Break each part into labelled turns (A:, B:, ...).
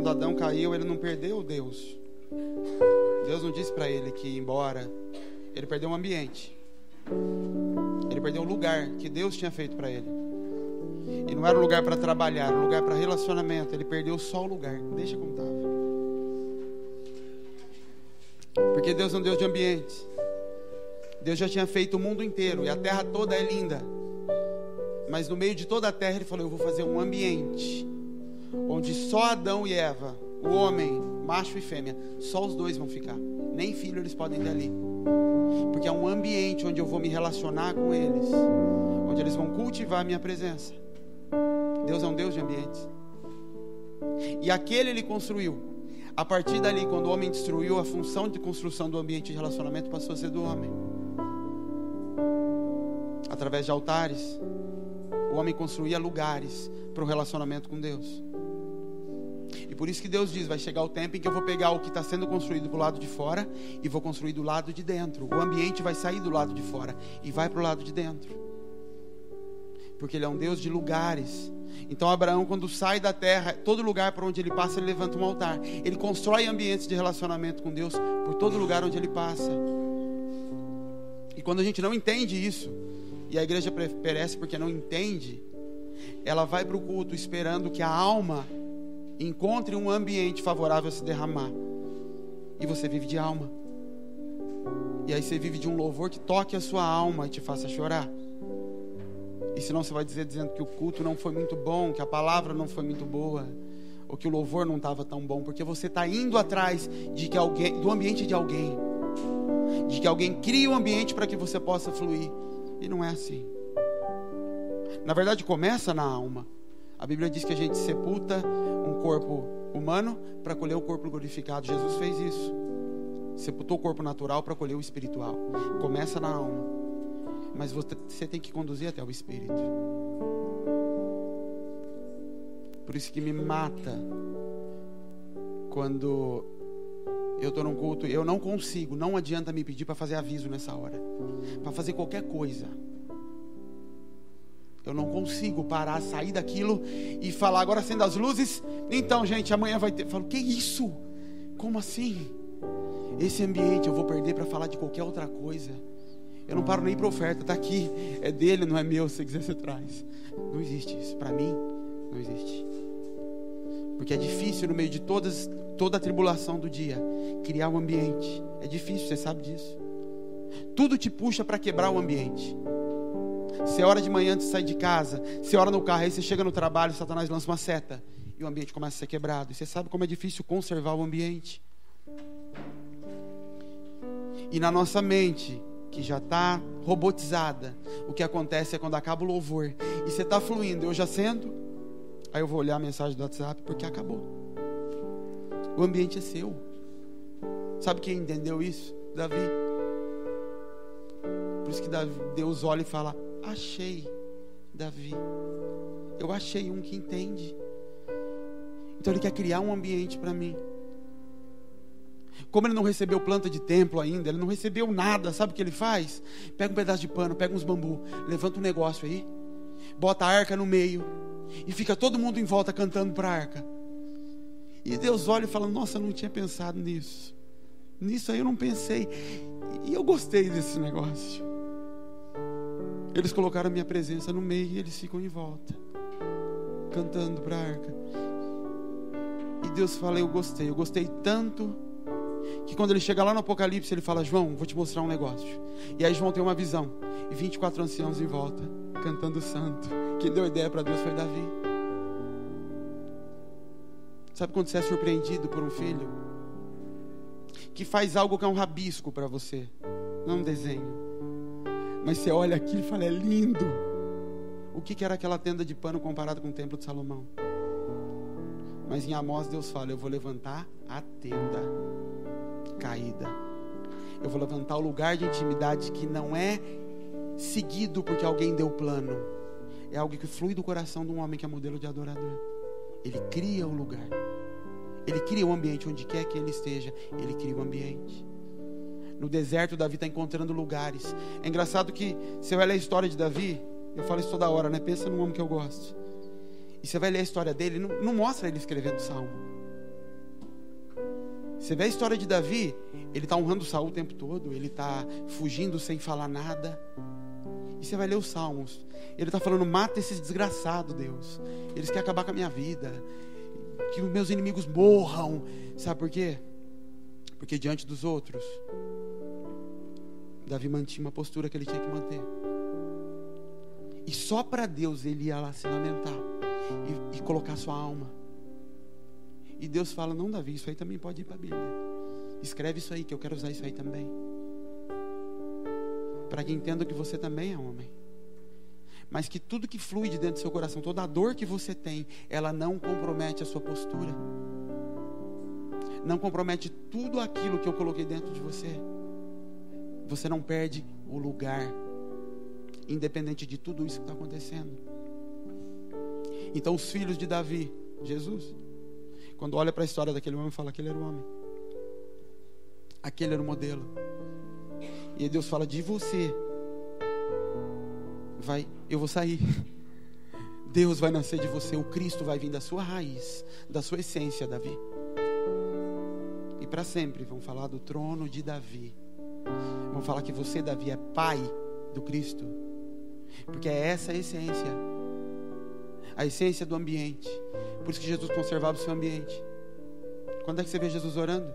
A: quando Adão caiu, ele não perdeu Deus. Deus não disse para ele que ia embora. Ele perdeu um ambiente. Ele perdeu um lugar que Deus tinha feito para ele. E não era um lugar para trabalhar, era um lugar para relacionamento. Ele perdeu só o lugar. Deixa como estava. Porque Deus é um Deus de ambientes. Deus já tinha feito o mundo inteiro e a terra toda é linda. Mas no meio de toda a terra ele falou: eu vou fazer um ambiente onde só Adão e Eva, o homem, macho e fêmea, só os dois vão ficar. Nem filho eles podem ter ali. Porque é um ambiente onde eu vou me relacionar com eles, onde eles vão cultivar a minha presença. Deus é um Deus de ambientes. E aquele ele construiu. A partir dali, quando o homem destruiu, a função de construção do ambiente de relacionamento passou a ser do homem. Através de altares, o homem construía lugares para o relacionamento com Deus. E por isso que Deus diz: vai chegar o tempo em que eu vou pegar o que está sendo construído do lado de fora e vou construir do lado de dentro. O ambiente vai sair do lado de fora e vai para o lado de dentro. Porque Ele é um Deus de lugares. Então Abraão, quando sai da terra, todo lugar por onde ele passa, ele levanta um altar. Ele constrói ambientes de relacionamento com Deus por todo lugar onde ele passa. E quando a gente não entende isso, e a igreja perece porque não entende, ela vai para o culto esperando que a alma encontre um ambiente favorável a se derramar. E você vive de alma. E aí você vive de um louvor que toque a sua alma e te faça chorar. E senão você vai dizendo que o culto não foi muito bom, que a palavra não foi muito boa, ou que o louvor não estava tão bom, porque você está indo atrás de que alguém, do ambiente de alguém, de que alguém crie um ambiente para que você possa fluir. E não é assim. Na verdade, começa na alma. A Bíblia diz que a gente sepulta um corpo humano para colher o corpo glorificado. Jesus fez isso. Sepultou o corpo natural para colher o espiritual. Começa na alma. Mas você tem que conduzir até o espírito. Por isso que me mata quando eu estou num culto, eu não consigo, não adianta me pedir para fazer aviso nessa hora, para fazer qualquer coisa. Eu não consigo parar, sair daquilo e falar: agora acenda as luzes, então gente, amanhã vai ter. Eu falo: que isso? Como assim? Esse ambiente eu vou perder para falar de qualquer outra coisa. Eu não paro nem para oferta, está aqui, é dele, não é meu, se você quiser você traz. Não existe isso, para mim não existe. Porque é difícil no meio de toda a tribulação do dia criar um ambiente. É difícil, você sabe disso. Tudo te puxa para quebrar o ambiente. Você ora de manhã antes de sair de casa, você ora no carro, aí você chega no trabalho, Satanás lança uma seta e o ambiente começa a ser quebrado. E você sabe como é difícil conservar o ambiente. E na nossa mente, que já está robotizada, o que acontece é quando acaba o louvor e você está fluindo, eu já sento, aí eu vou olhar a mensagem do WhatsApp porque acabou. O ambiente é seu. Sabe quem entendeu isso? Davi. Por isso que Deus olha e fala: achei Davi. Eu achei um que entende. Então ele quer criar um ambiente para mim. Como ele não recebeu planta de templo ainda, ele não recebeu nada, sabe o que ele faz? Pega um pedaço de pano, pega uns bambu, levanta um negócio aí, bota a arca no meio e fica todo mundo em volta cantando para a arca. E Deus olha e fala: nossa, eu não tinha pensado nisso. Nisso aí eu não pensei. E eu gostei desse negócio. Eles colocaram a minha presença no meio e eles ficam em volta, cantando para a arca. E Deus fala: eu gostei tanto, que quando ele chega lá no Apocalipse, ele fala: João, vou te mostrar um negócio. E aí João tem uma visão, e 24 anciãos em volta, cantando santo. Quem deu a ideia para Deus foi Davi. Sabe quando você é surpreendido por um filho que faz algo que é um rabisco para você, não um desenho, mas você olha aquilo e fala: é lindo. O que era aquela tenda de pano comparado com o templo de Salomão? Mas em Amós Deus fala: eu vou levantar a tenda caída. Eu vou levantar o lugar de intimidade que não é seguido porque alguém deu plano. É algo que flui do coração de um homem que é modelo de adorador. Ele cria o lugar. Ele cria o ambiente onde quer que ele esteja. Ele cria o ambiente. No deserto, Davi está encontrando lugares. É engraçado que você vai ler a história de Davi. Eu falo isso toda hora, né? Pensa num homem que eu gosto. E você vai ler a história dele, não mostra ele escrevendo salmo. Você vê a história de Davi, ele está honrando Saul o tempo todo, ele está fugindo sem falar nada. E você vai ler os Salmos, ele está falando: mata esses desgraçados, Deus, eles querem acabar com a minha vida, que os meus inimigos morram. Sabe por quê? Porque diante dos outros, Davi mantinha uma postura que ele tinha que manter. E só para Deus ele ia lá se lamentar e colocar sua alma. E Deus fala: não, Davi, isso aí também pode ir para a Bíblia. Escreve isso aí, que eu quero usar isso aí também, para que entenda que você também é homem. Mas que tudo que flui de dentro do seu coração, toda a dor que você tem, ela não compromete a sua postura, não compromete tudo aquilo que eu coloquei dentro de você. Você não perde o lugar, independente de tudo isso que está acontecendo. Então os filhos de Davi, Jesus, quando olha para a história daquele homem, fala: aquele era o homem, aquele era o modelo. E Deus fala: de você eu vou sair. Deus vai nascer de você, o Cristo vai vir da sua raiz, da sua essência, Davi. E para sempre vão falar do trono de Davi. Vão falar que você, Davi, é pai do Cristo, porque é essa a essência do ambiente. Por isso que Jesus conservava o seu ambiente. Quando é que você vê Jesus orando?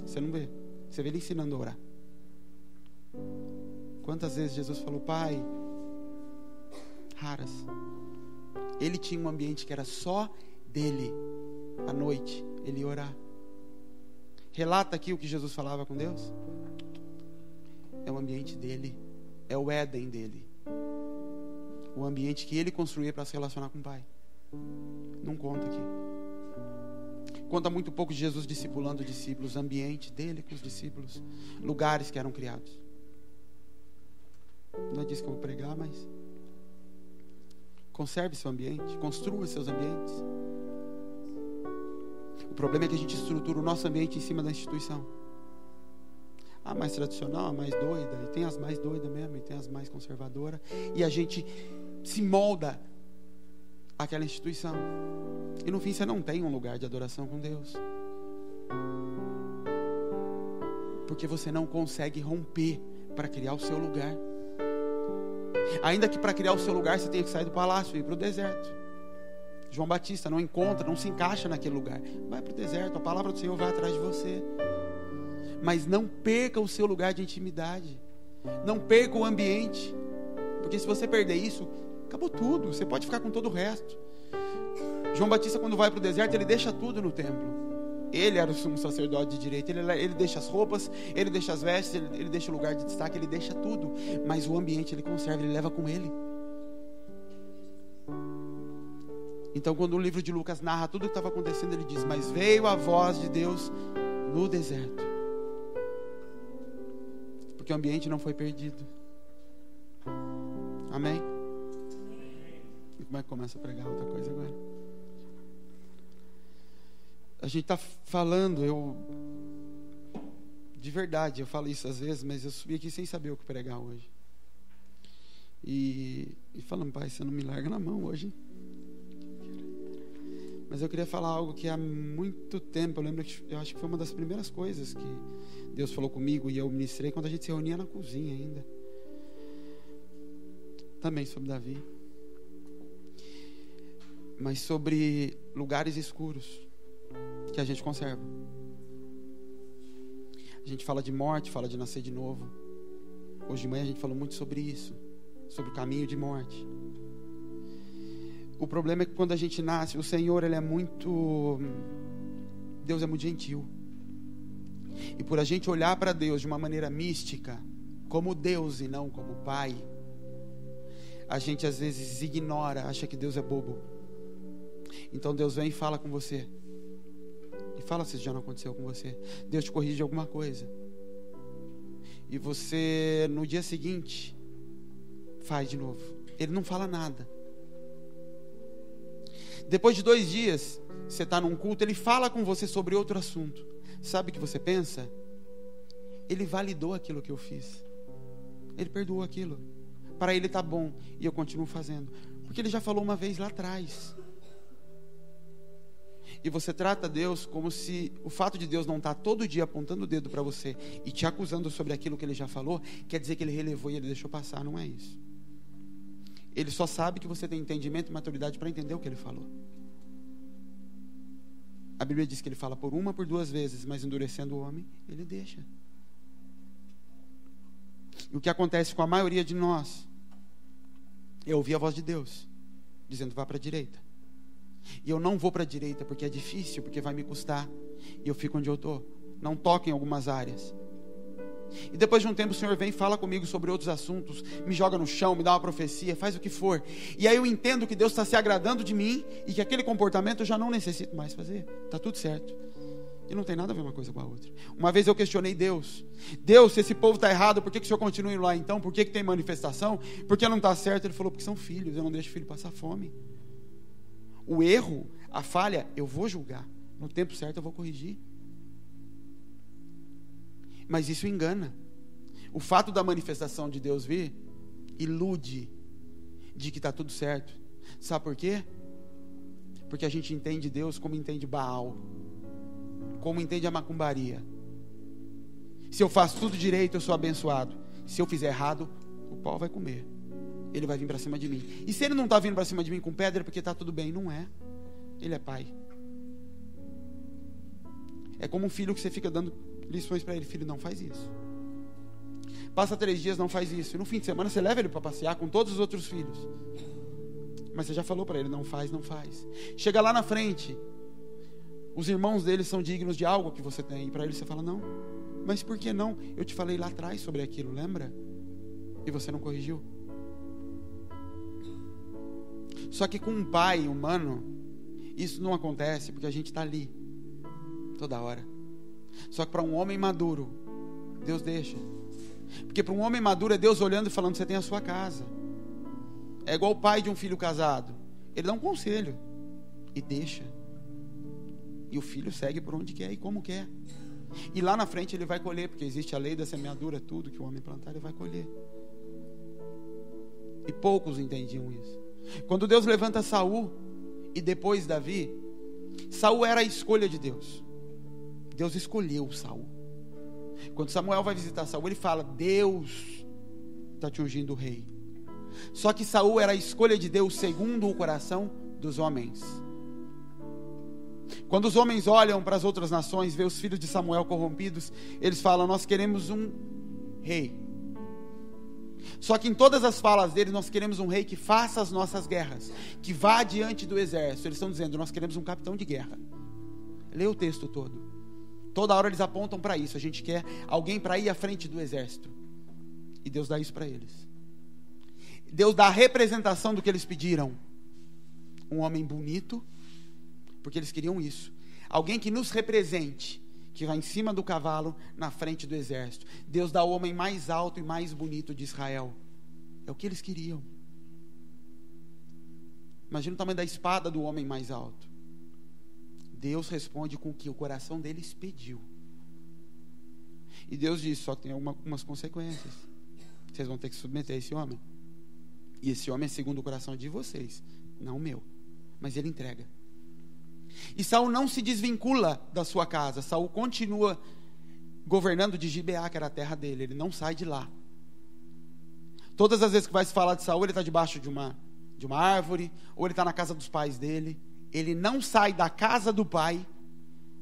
A: Você não vê. Você vê ele ensinando a orar. Quantas vezes Jesus falou: Pai? Raras. Ele tinha um ambiente que era só dele. À noite ele ia orar. Relata aqui o que Jesus falava com Deus. É o ambiente dele, é o Éden dele, o ambiente que ele construía para se relacionar com o Pai. Não conta aqui. Conta muito pouco de Jesus discipulando discípulos, ambiente dele com os discípulos, lugares que eram criados. Não é disso que eu vou pregar, mas conserve seu ambiente, construa seus ambientes. O problema é que a gente estrutura o nosso ambiente em cima da instituição. A mais tradicional, a mais doida, e tem as mais doidas mesmo, e tem as mais conservadoras, e a gente se molda àquela instituição. E no fim você não tem um lugar de adoração com Deus, porque você não consegue romper para criar o seu lugar. Ainda que para criar o seu lugar você tenha que sair do palácio e ir para o deserto. João Batista não encontra, não se encaixa naquele lugar. Vai para o deserto, a palavra do Senhor vai atrás de você. Mas não perca o seu lugar de intimidade. Não perca o ambiente. Porque se você perder isso, acabou tudo. Você pode ficar com todo o resto. João Batista, quando vai para o deserto, ele deixa tudo no templo. Ele era o sumo sacerdote de direito. Ele deixa as roupas, ele deixa as vestes, ele deixa o lugar de destaque, ele deixa tudo. Mas o ambiente ele conserva, ele leva com ele. Então quando o livro de Lucas narra tudo o que estava acontecendo, ele diz: mas veio a voz de Deus no deserto. Porque o ambiente não foi perdido. Amém? E como é que começa a pregar outra coisa agora? A gente está falando, de verdade, eu falo isso às vezes, mas eu subi aqui sem saber o que pregar hoje. E falando: Pai, você não me larga na mão hoje, hein? Mas eu queria falar algo que há muito tempo, eu acho que foi uma das primeiras coisas que Deus falou comigo e eu ministrei quando a gente se reunia na cozinha ainda. Também sobre Davi. Mas sobre lugares escuros que a gente conserva. A gente fala de morte, fala de nascer de novo. Hoje de manhã a gente falou muito sobre isso, sobre o caminho de morte. O problema é que quando a gente nasce, o Senhor, Deus é muito gentil. E por a gente olhar para Deus de uma maneira mística, como Deus e não como Pai, a gente às vezes ignora, acha que Deus é bobo. Então Deus vem e fala com você. E fala se já não aconteceu com você. Deus te corrige alguma coisa. E você, no dia seguinte, faz de novo. Ele não fala nada. Depois de 2 dias, você está num culto, ele fala com você sobre outro assunto. Sabe o que você pensa? Ele validou aquilo que eu fiz. Ele perdoou aquilo. Para ele está bom e eu continuo fazendo. Porque ele já falou uma vez lá atrás. e você trata Deus como se o fato de Deus não estar todo dia apontando o dedo para você e te acusando sobre aquilo que Ele já falou, quer dizer que Ele relevou e Ele deixou passar. Não é isso. Ele só sabe que você tem entendimento e maturidade para entender o que Ele falou. A Bíblia diz que Ele fala por uma, por duas vezes, mas endurecendo o homem, Ele deixa. E o que acontece com a maioria de nós é ouvir a voz de Deus dizendo: vá para a direita. E eu não vou para a direita porque é difícil, porque vai me custar, e eu fico onde eu estou. Não toco em algumas áreas. E depois de um tempo o Senhor vem e fala comigo sobre outros assuntos, me joga no chão, me dá uma profecia, faz o que for, e aí eu entendo que Deus está se agradando de mim e que aquele comportamento eu já não necessito mais fazer. Está tudo certo. E não tem nada a ver uma coisa com a outra. Uma vez eu questionei Deus: Deus, se esse povo está errado, por que o Senhor continua indo lá então? Por que tem manifestação? Por que não está certo? Ele falou: porque são filhos, eu não deixo o filho passar fome. O erro, a falha, eu vou julgar. No tempo certo eu vou corrigir. Mas isso engana. O fato da manifestação de Deus vir ilude de que está tudo certo. Sabe por quê? Porque a gente entende Deus como entende Baal, como entende a macumbaria. Se eu faço tudo direito, eu sou abençoado. Se eu fizer errado, o pau vai comer. Ele vai vir para cima de mim. E se ele não está vindo para cima de mim com pedra, é porque está tudo bem. Não é. Ele é pai. É como um filho que você fica dando lições para ele: filho, não faz isso. Passa 3 dias, não faz isso. E no fim de semana você leva ele para passear com todos os outros filhos. Mas você já falou para ele: não faz, não faz. Chega lá na frente, os irmãos dele são dignos de algo que você tem. E para ele você fala: não. Mas por que não? Eu te falei lá atrás sobre aquilo, lembra? E você não corrigiu. Só que com um pai humano, isso não acontece, porque a gente está ali toda hora. Só que para um homem maduro, Deus deixa. Porque para um homem maduro é Deus olhando e falando: você tem a sua casa. É igual o pai de um filho casado. Ele dá um conselho e deixa. E o filho segue por onde quer e como quer. E lá na frente ele vai colher, porque existe a lei da semeadura. Tudo que o homem plantar, ele vai colher. E poucos entendiam isso. Quando Deus levanta Saul e depois Davi, Saul era a escolha de Deus. Deus escolheu Saul. Quando Samuel vai visitar Saul, ele fala: Deus está te ungindo rei. Só que Saul era a escolha de Deus segundo o coração dos homens. Quando os homens olham para as outras nações, vê os filhos de Samuel corrompidos, eles falam: nós queremos um rei. Só que em todas as falas dele, nós queremos um rei que faça as nossas guerras, que vá diante do exército. Eles estão dizendo: nós queremos um capitão de guerra. Leia o texto todo. Toda hora eles apontam para isso. A gente quer alguém para ir à frente do exército. E Deus dá isso para eles. Deus dá a representação do que eles pediram. Um homem bonito, porque eles queriam isso. Alguém que nos represente, que vai em cima do cavalo, na frente do exército. Deus dá o homem mais alto e mais bonito de Israel. É o que eles queriam. Imagina o tamanho da espada do homem mais alto. Deus responde com o que o coração deles pediu. E Deus diz: só que tem algumas consequências. Vocês vão ter que submeter a esse homem. E esse homem é segundo o coração de vocês, não o meu. Mas ele entrega. E Saul não se desvincula da sua casa. Saul continua governando de Gibeá, que era a terra dele. Ele não sai de lá. Todas as vezes que vai se falar de Saul, ele está debaixo de uma árvore, ou ele está na casa dos pais dele. Ele não sai da casa do pai,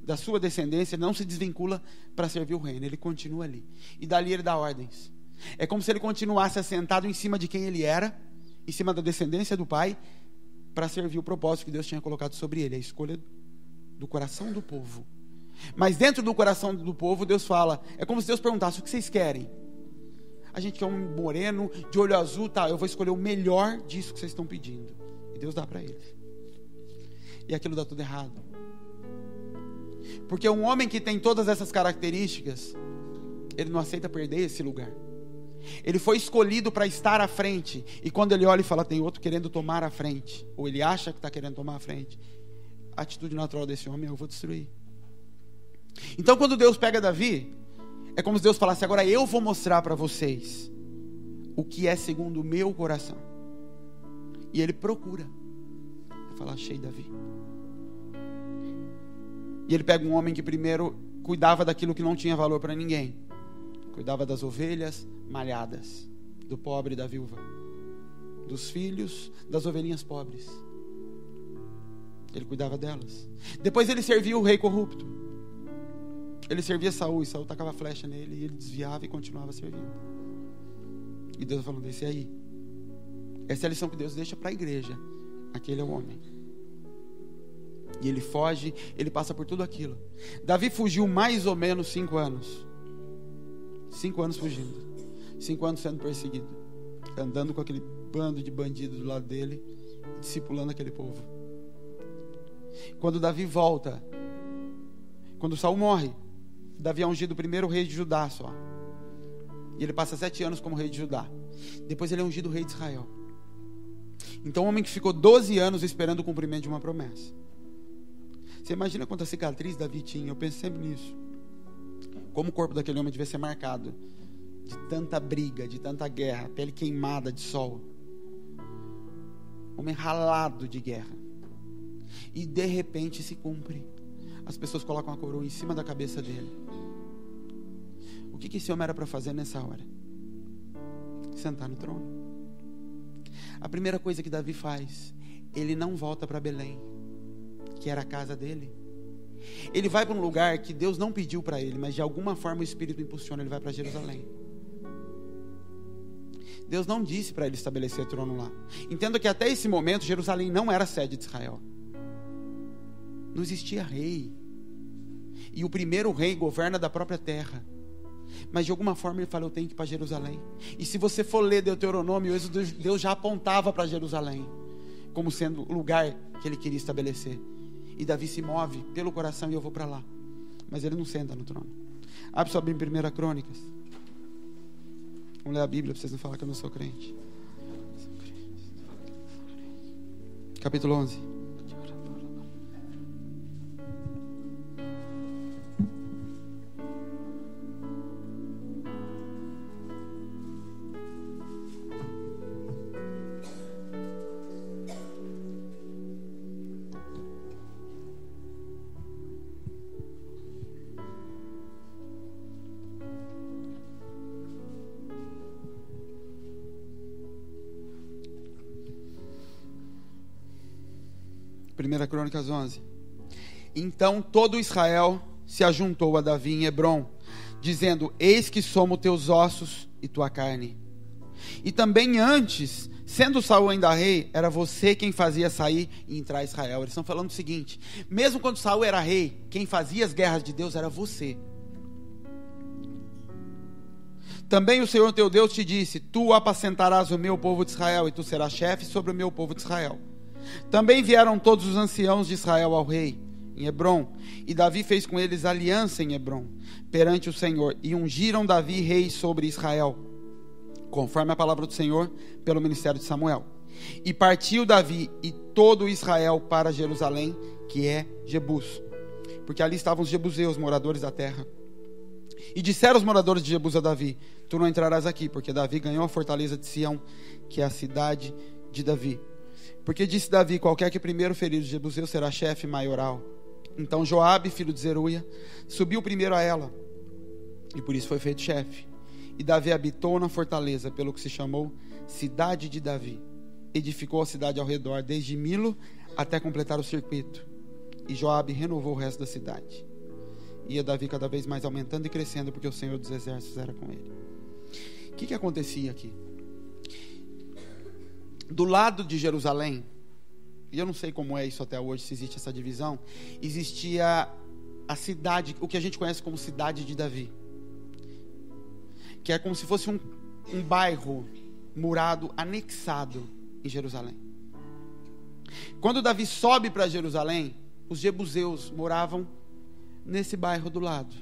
A: da sua descendência, não se desvincula para servir o reino. Ele continua ali. E dali ele dá ordens. É como se ele continuasse assentado em cima de quem ele era, em cima da descendência do pai, para servir o propósito que Deus tinha colocado sobre ele, a escolha do coração do povo. Mas dentro do coração do povo, Deus fala, é como se Deus perguntasse: o que vocês querem? A gente quer um moreno, de olho azul, tá, eu vou escolher o melhor disso que vocês estão pedindo. E Deus dá para eles. E aquilo dá tudo errado. Porque um homem que tem todas essas características, ele não aceita perder esse lugar. Ele foi escolhido para estar à frente. E quando ele olha e fala: tem outro querendo tomar a frente, ou ele acha que está querendo tomar a frente, a atitude natural desse homem: eu vou destruir. Então quando Deus pega Davi, é como se Deus falasse: agora eu vou mostrar para vocês o que é segundo o meu coração. E ele procura. Vai falar: achei Davi. E ele pega um homem que primeiro cuidava daquilo que não tinha valor para ninguém. Cuidava das ovelhas malhadas, do pobre e da viúva, dos filhos das ovelhinhas pobres. Ele cuidava delas. Depois ele servia o rei corrupto. Ele servia Saul, e Saul tacava flecha nele, e ele desviava e continuava servindo. E Deus falando, esse aí. Essa é a lição que Deus deixa para a igreja. Aquele é o homem. E ele foge, ele passa por tudo aquilo. Davi fugiu mais ou menos 5 anos. 5 anos fugindo. 5 anos sendo perseguido. Andando com aquele bando de bandidos do lado dele, discipulando aquele povo. Quando Davi volta, quando Saul morre, Davi é ungido o primeiro rei de Judá só. E ele passa 7 anos como rei de Judá. Depois ele é ungido rei de Israel. Então um homem que ficou 12 anos esperando o cumprimento de uma promessa. Você imagina quanta cicatriz Davi tinha? Eu penso sempre nisso. Como o corpo daquele homem devia ser marcado de tanta briga, de tanta guerra, pele queimada de sol. Homem ralado de guerra. E de repente se cumpre. As pessoas colocam a coroa em cima da cabeça dele. O que esse homem era para fazer nessa hora? Sentar no trono. A primeira coisa que Davi faz, ele não volta para Belém, que era a casa dele. Ele vai para um lugar que Deus não pediu para ele, mas de alguma forma o Espírito impulsiona, ele vai para Jerusalém. Deus não disse para ele estabelecer trono lá. Entenda que até esse momento Jerusalém não era sede de Israel. Não existia rei. E o primeiro rei governa da própria terra. Mas de alguma forma ele fala, eu tenho que ir para Jerusalém. E se você for ler Deuteronômio, Deus já apontava para Jerusalém como sendo o lugar que ele queria estabelecer. E Davi se move pelo coração e eu vou para lá. Mas ele não senta no trono. Abre sua Bíblia em 1 Crônicas. Vamos ler a Bíblia para vocês não falarem que eu não sou crente. Capítulo 11. Primeira Crônicas 11. Então todo Israel se ajuntou a Davi em Hebrom, dizendo, eis que somos teus ossos e tua carne. E também antes, sendo Saul ainda rei, era você quem fazia sair e entrar Israel. Eles estão falando o seguinte, mesmo quando Saul era rei, quem fazia as guerras de Deus era você. Também o Senhor teu Deus te disse, tu apacentarás o meu povo de Israel, e tu serás chefe sobre o meu povo de Israel. Também vieram todos os anciãos de Israel ao rei, em Hebrom, e Davi fez com eles aliança em Hebrom, perante o Senhor, e ungiram Davi rei sobre Israel, conforme a palavra do Senhor, pelo ministério de Samuel. E partiu Davi e todo Israel para Jerusalém, que é Jebus, porque ali estavam os jebuseus, moradores da terra. E disseram os moradores de Jebus a Davi, tu não entrarás aqui, porque Davi ganhou a fortaleza de Sião, que é a cidade de Davi. Porque disse Davi, qualquer que primeiro ferir os jebuseus será chefe maioral. Então Joabe, filho de Zeruia, subiu primeiro a ela, e por isso foi feito chefe. E Davi habitou na fortaleza, pelo que se chamou Cidade de Davi. Edificou a cidade ao redor, desde Milo até completar o circuito. E Joabe renovou o resto da cidade. Ia Davi cada vez mais aumentando e crescendo, porque o Senhor dos Exércitos era com ele. O que acontecia aqui? Do lado de Jerusalém, e eu não sei como é isso até hoje, se existe essa divisão, existia a cidade, o que a gente conhece como Cidade de Davi, que é como se fosse um bairro murado, anexado em Jerusalém. Quando Davi sobe para Jerusalém, os jebuseus moravam nesse bairro do lado.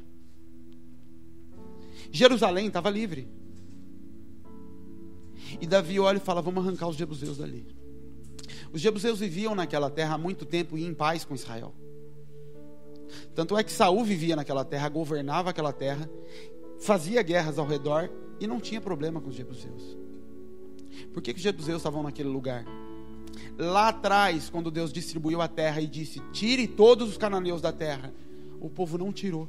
A: Jerusalém estava livre. E Davi olha e fala, vamos arrancar os jebuseus dali. Os jebuseus viviam naquela terra há muito tempo e em paz com Israel. Tanto é que Saul vivia naquela terra, governava aquela terra, fazia guerras ao redor e não tinha problema com os jebuseus. Por que os jebuseus estavam naquele lugar? Lá atrás, quando Deus distribuiu a terra e disse, tire todos os cananeus da terra, o povo não tirou.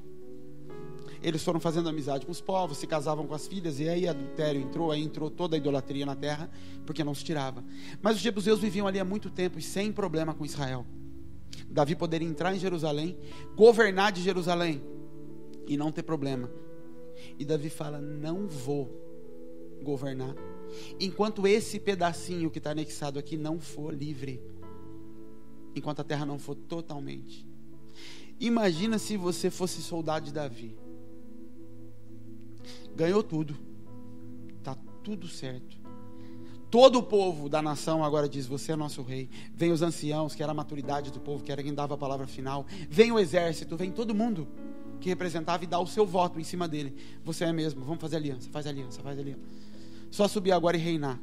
A: Eles foram fazendo amizade com os povos, se casavam com as filhas, e aí adultério entrou, aí entrou toda a idolatria na terra, porque não se tirava. Mas os jebuseus viviam ali há muito tempo e sem problema com Israel. Davi poderia entrar em Jerusalém, governar de Jerusalém e não ter problema. E Davi fala: não vou governar enquanto esse pedacinho que está anexado aqui não for livre, enquanto a terra não for totalmente. Imagina se você fosse soldado de Davi. Ganhou tudo, está tudo certo. Todo o povo da nação agora diz: você é nosso rei. Vem os anciãos, que era a maturidade do povo, que era quem dava a palavra final. Vem o exército, vem todo mundo que representava e dá o seu voto em cima dele. Você é mesmo, vamos fazer aliança, faz aliança, faz aliança. Só subir agora e reinar.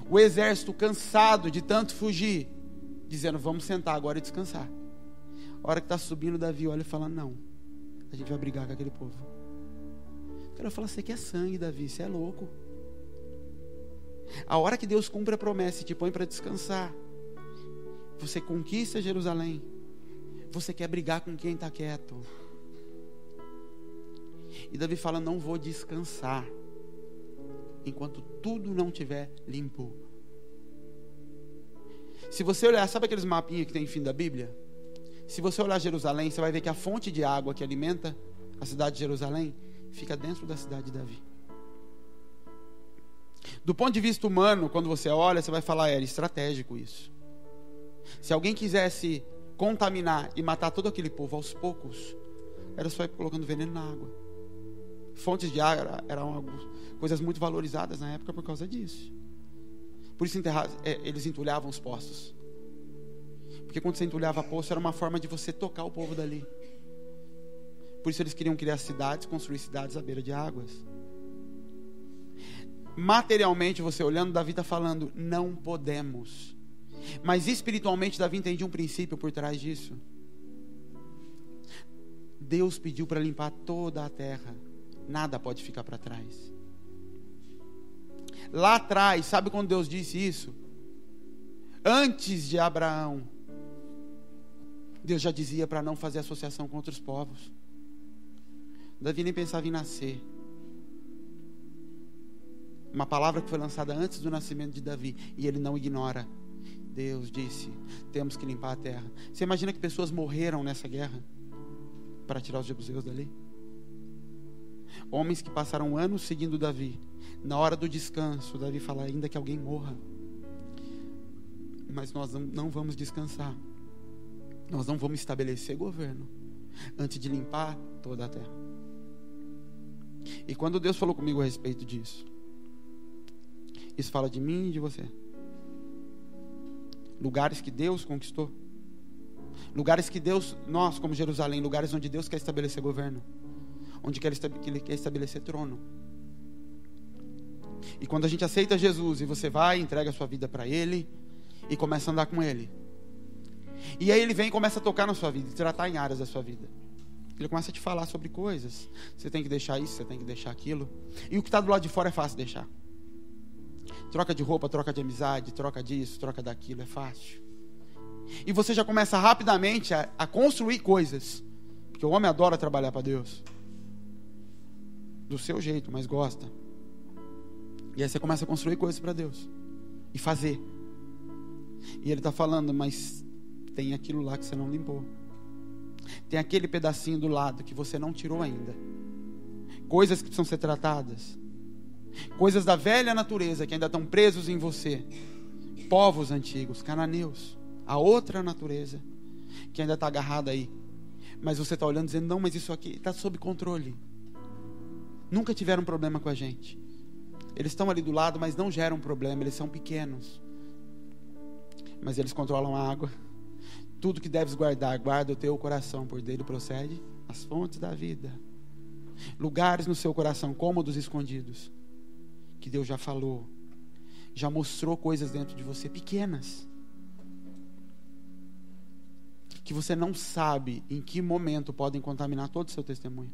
A: O exército, cansado de tanto fugir, dizendo: vamos sentar agora e descansar. A hora que está subindo, Davi olha e fala: não, a gente vai brigar com aquele povo. O cara fala: você quer sangue, Davi, você é louco. A hora que Deus cumpre a promessa e te põe para descansar, você conquista Jerusalém, você quer brigar com quem está quieto. E Davi fala: não vou descansar enquanto tudo não estiver limpo. Se você olhar, sabe aqueles mapinhas que tem em fim da Bíblia? Se você olhar Jerusalém, você vai ver que a fonte de água que alimenta a cidade de Jerusalém fica dentro da cidade de Davi. Do ponto de vista humano, quando você olha, você vai falar: era estratégico isso. Se alguém quisesse contaminar e matar todo aquele povo aos poucos, era só ir colocando veneno na água. Fontes de água eram coisas muito valorizadas na época por causa disso. Por isso eles entulhavam os poços. Porque quando você entulhava poço, era uma forma de você tocar o povo dali. Por isso eles queriam criar cidades, construir cidades à beira de águas. Materialmente, você olhando, Davi está falando: não podemos. Mas espiritualmente, Davi entendia um princípio por trás disso. Deus pediu para limpar toda a terra. Nada pode ficar para trás. Lá atrás, sabe quando Deus disse isso? Antes de Abraão, Deus já dizia para não fazer associação com outros povos. Davi nem pensava em nascer. Uma palavra que foi lançada antes do nascimento de Davi, e ele não ignora. Deus disse: temos que limpar a terra. Você imagina que pessoas morreram nessa guerra para tirar os jebuseus dali? Homens que passaram anos seguindo Davi. Na hora do descanso, Davi fala: ainda que alguém morra, mas nós não vamos descansar. Nós não vamos estabelecer governo antes de limpar toda a terra. E quando Deus falou comigo a respeito disso, isso fala de mim e de você. Lugares que Deus conquistou. Lugares que Deus, nós como Jerusalém, lugares onde Deus quer estabelecer governo. Onde Ele quer estabelecer trono. E quando a gente aceita Jesus e você vai, entrega a sua vida para Ele e começa a andar com Ele. E aí Ele vem e começa a tocar na sua vida, tratar em áreas da sua vida. Ele começa a te falar sobre coisas. Você tem que deixar isso, você tem que deixar aquilo. E o que está do lado de fora é fácil deixar. Troca de roupa, troca de amizade, troca disso, troca daquilo, é fácil. E você já começa rapidamente a construir coisas. Porque o homem adora trabalhar para Deus. Do seu jeito, mas gosta. E aí você começa a construir coisas para Deus. E fazer. E Ele está falando: mas tem aquilo lá que você não limpou. Tem aquele pedacinho do lado que você não tirou ainda. Coisas que precisam ser tratadas. Coisas da velha natureza que ainda estão presos em você. Povos antigos, cananeus. A outra natureza que ainda está agarrada aí. Mas você está olhando dizendo: não, mas isso aqui está sob controle. Nunca tiveram problema com a gente. Eles estão ali do lado, mas não geram problema. Eles são pequenos. Mas eles controlam a água. Tudo que deves guardar, guarda o teu coração, por dele procede as fontes da vida. Lugares no seu coração, cômodos escondidos, que Deus já falou, já mostrou coisas dentro de você, pequenas, que você não sabe em que momento podem contaminar todo o seu testemunho.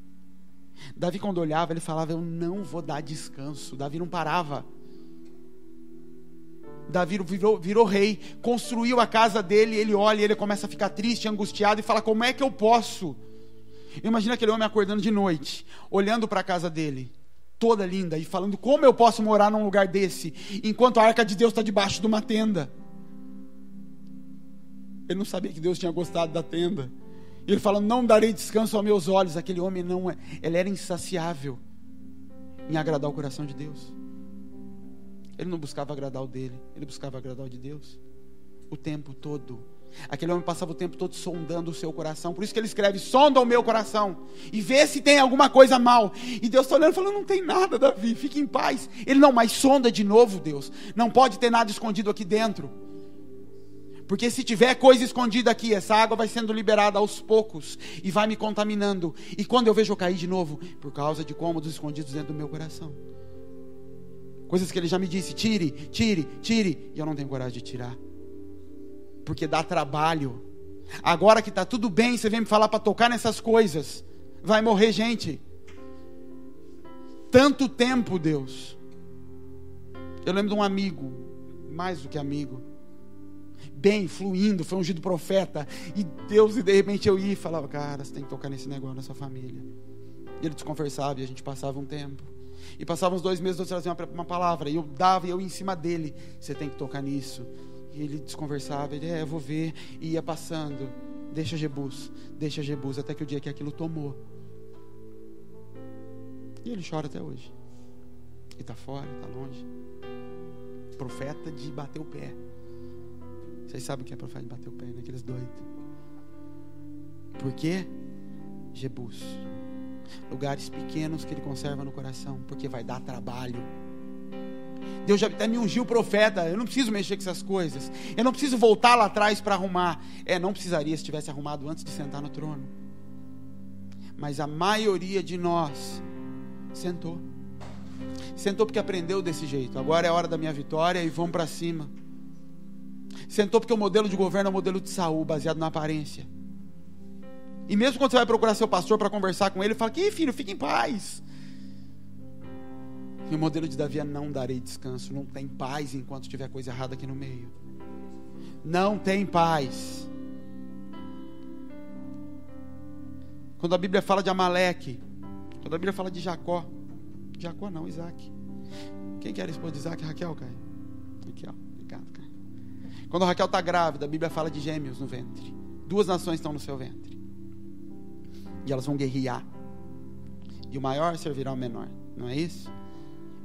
A: Davi, quando olhava, ele falava: eu não vou dar descanso. Davi não parava. Davi virou rei, construiu a casa dele, ele olha, ele começa a ficar triste, angustiado, e fala, como é que eu posso? Imagina aquele homem acordando de noite, olhando para a casa dele, toda linda, e falando, como eu posso morar num lugar desse, enquanto a arca de Deus está debaixo de uma tenda? Ele não sabia que Deus tinha gostado da tenda. E ele fala, não darei descanso aos meus olhos. Aquele homem ele era insaciável em agradar o coração de Deus. Ele não buscava agradar o dele, ele buscava agradar o de Deus o tempo todo. Aquele homem passava o tempo todo sondando o seu coração. Por isso que ele escreve, sonda o meu coração e vê se tem alguma coisa mal. E Deus está olhando e falando, não tem nada, Davi, fique em paz. Ele, não, mas sonda de novo, Deus. Não pode ter nada escondido aqui dentro. Porque se tiver coisa escondida aqui, essa água vai sendo liberada aos poucos e vai me contaminando. E quando eu vejo eu cair de novo, por causa de cômodos escondidos dentro do meu coração. Coisas que ele já me disse, tire, tire, tire. E eu não tenho coragem de tirar. Porque dá trabalho. Agora que está tudo bem, você vem me falar para tocar nessas coisas. Vai morrer gente. Tanto tempo, Deus. Eu lembro de um amigo, mais do que amigo, bem, fluindo, foi ungido profeta, e Deus, e de repente eu ia e falava, cara, você tem que tocar nesse negócio na sua família. E ele desconversava, e a gente passava um tempo, e passava uns 2 meses, Deus trazia uma palavra, e eu dava, e eu ia em cima dele, você tem que tocar nisso. E ele desconversava, ele, eu vou ver, e ia passando, deixa Jebus, até que o dia que aquilo tomou. E ele chora até hoje, e está fora, está longe, profeta de bater o pé. Vocês sabem o que é profeta de bater o pé, né? Aqueles doidos. Por quê? Jebus. Lugares pequenos que ele conserva no coração, porque vai dar trabalho. Deus já até me ungiu profeta, eu não preciso mexer com essas coisas. Eu não preciso voltar lá atrás para arrumar. Não precisaria se tivesse arrumado antes de sentar no trono. Mas a maioria de nós sentou. Sentou porque aprendeu desse jeito. Agora é a hora da minha vitória e vamos para cima. Sentou porque o modelo de governo é o modelo de Saul, baseado na aparência. E mesmo quando você vai procurar seu pastor para conversar com ele, ele fala, que filho, fique em paz. E o modelo de Davi é, não darei descanso. Não tem paz enquanto tiver coisa errada aqui no meio. Não tem paz. Quando a Bíblia fala de Amaleque, quando a Bíblia fala de Jacó não, Isaac. Quem que era a esposa de Isaac? Raquel, Caio. Aqui, ó. Obrigado, Caio. Quando a Raquel está grávida, a Bíblia fala de gêmeos no ventre. 2 nações estão no seu ventre. E elas vão guerrear. E o maior servirá ao menor. Não é isso?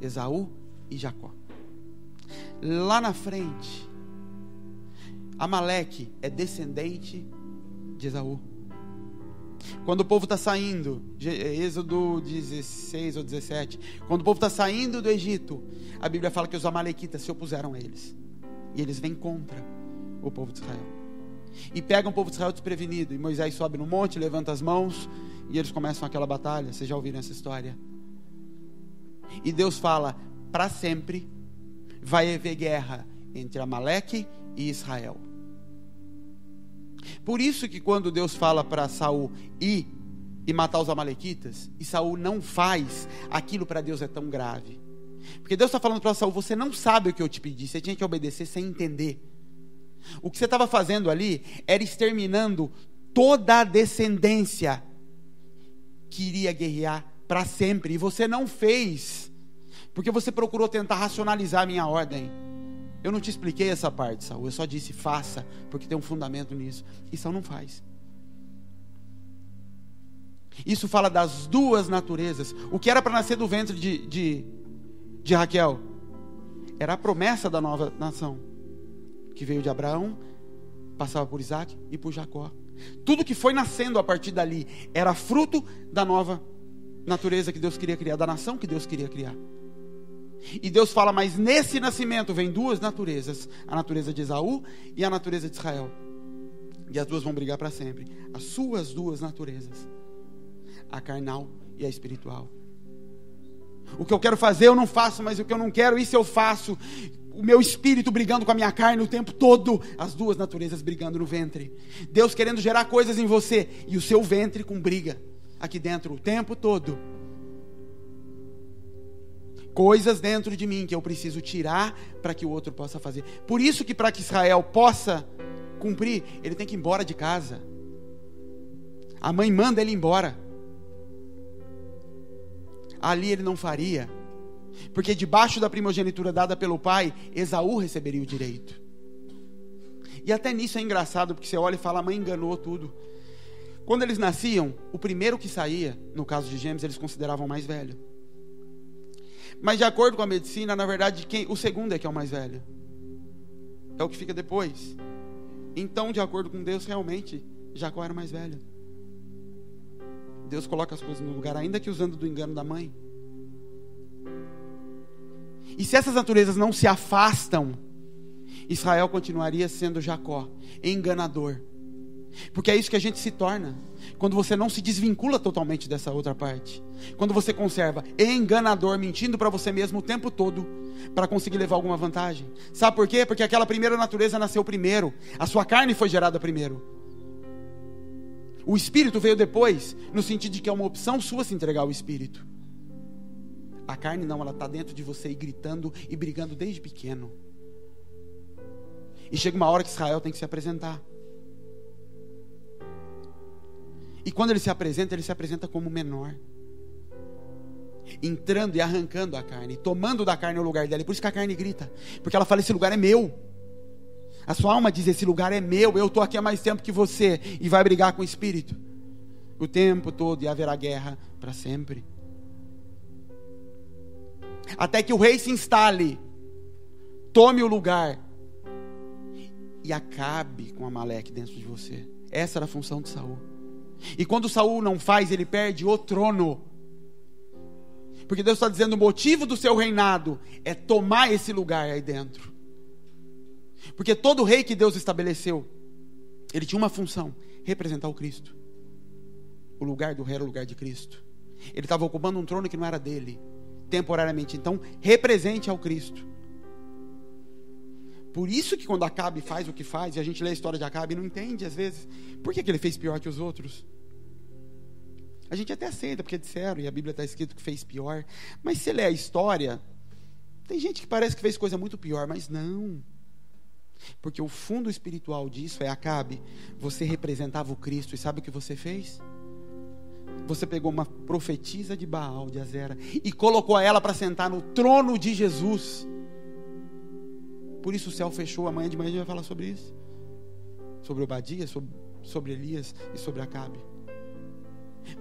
A: Esaú e Jacó. Lá na frente, Amaleque é descendente de Esaú. Quando o povo está saindo, Êxodo 16 ou 17, quando o povo está saindo do Egito, a Bíblia fala que os amalequitas se opuseram a eles. E eles vêm contra o povo de Israel. E pegam o povo de Israel desprevenido. E Moisés sobe no monte, levanta as mãos, e eles começam aquela batalha. Vocês já ouviram essa história? E Deus fala, para sempre vai haver guerra entre Amaleque e Israel. Por isso que quando Deus fala para Saul ir e matar os amalequitas, e Saul não faz, aquilo para Deus é tão grave. Porque Deus está falando para Saul, você não sabe o que eu te pedi, você tinha que obedecer sem entender. O que você estava fazendo ali era exterminando toda a descendência que iria guerrear para sempre, e você não fez, porque você procurou tentar racionalizar a minha ordem. Eu não te expliquei essa parte, Saul, eu só disse faça, porque tem um fundamento nisso, e Saul não faz. Isso fala das 2 naturezas. O que era para nascer do ventre de Raquel era a promessa da nova nação, que veio de Abraão, passava por Isaac e por Jacó. Tudo que foi nascendo a partir dali era fruto da nova natureza que Deus queria criar, da nação que Deus queria criar. E Deus fala, mas nesse nascimento vem 2 naturezas, a natureza de Esaú e a natureza de Israel, e as 2 vão brigar para sempre. As suas 2 naturezas, a carnal e a espiritual. O que eu quero fazer eu não faço, mas o que eu não quero, isso eu faço. O meu espírito brigando com a minha carne o tempo todo, as 2 naturezas brigando no ventre. Deus querendo gerar coisas em você, e o seu ventre com briga aqui dentro o tempo todo. Coisas dentro de mim que eu preciso tirar para que o outro possa fazer. Por isso que para que Israel possa cumprir, ele tem que ir embora de casa. A mãe manda ele embora. Ali ele não faria, porque debaixo da primogenitura dada pelo pai, Esaú receberia o direito. E até nisso é engraçado, porque você olha e fala, a mãe enganou tudo. Quando eles nasciam, o primeiro que saía, no caso de gêmeos, eles consideravam mais velho. Mas de acordo com a medicina, na verdade, o segundo é que é o mais velho. É o que fica depois. Então, de acordo com Deus, realmente, Jacó era mais velho. Deus coloca as coisas no lugar, ainda que usando do engano da mãe. E se essas naturezas não se afastam, Israel continuaria sendo Jacó, enganador. Porque é isso que a gente se torna quando você não se desvincula totalmente dessa outra parte. Quando você conserva enganador, mentindo para você mesmo o tempo todo para conseguir levar alguma vantagem. Sabe por quê? Porque aquela primeira natureza nasceu primeiro. A sua carne foi gerada primeiro. O espírito veio depois, no sentido de que é uma opção sua se entregar ao espírito. A carne não, ela está dentro de você e gritando e brigando desde pequeno. E chega uma hora que Israel tem que se apresentar. E quando ele se apresenta como menor. Entrando e arrancando a carne, tomando da carne o lugar dela. E por isso que a carne grita. Porque ela fala, esse lugar é meu. A sua alma diz, esse lugar é meu. Eu estou aqui há mais tempo que você. E vai brigar com o espírito. O tempo todo, e haverá guerra para sempre. Até que o rei se instale. Tome o lugar. E acabe com Amaleque dentro de você. Essa era a função de Saul. E quando Saul não faz, ele perde o trono. Porque Deus está dizendo, o motivo do seu reinado é tomar esse lugar aí dentro. Porque todo rei que Deus estabeleceu, ele tinha uma função, representar o Cristo. O lugar do rei era o lugar de Cristo. Ele estava ocupando um trono que não era dele, temporariamente. Então, represente ao Cristo. Por isso que quando Acabe faz o que faz, e a gente lê a história de Acabe e não entende às vezes, por que ele fez pior que os outros? A gente até aceita, porque disseram, e a Bíblia está escrito que fez pior. Mas se lê a história, tem gente que parece que fez coisa muito pior, mas não. Porque o fundo espiritual disso é, Acabe, você representava o Cristo, e sabe o que você fez? Você pegou uma profetisa de Baal, de Azera, e colocou ela para sentar no trono de Jesus. Por isso o céu fechou. Amanhã de manhã a gente vai falar sobre isso. Sobre Obadias, sobre Elias e sobre Acabe.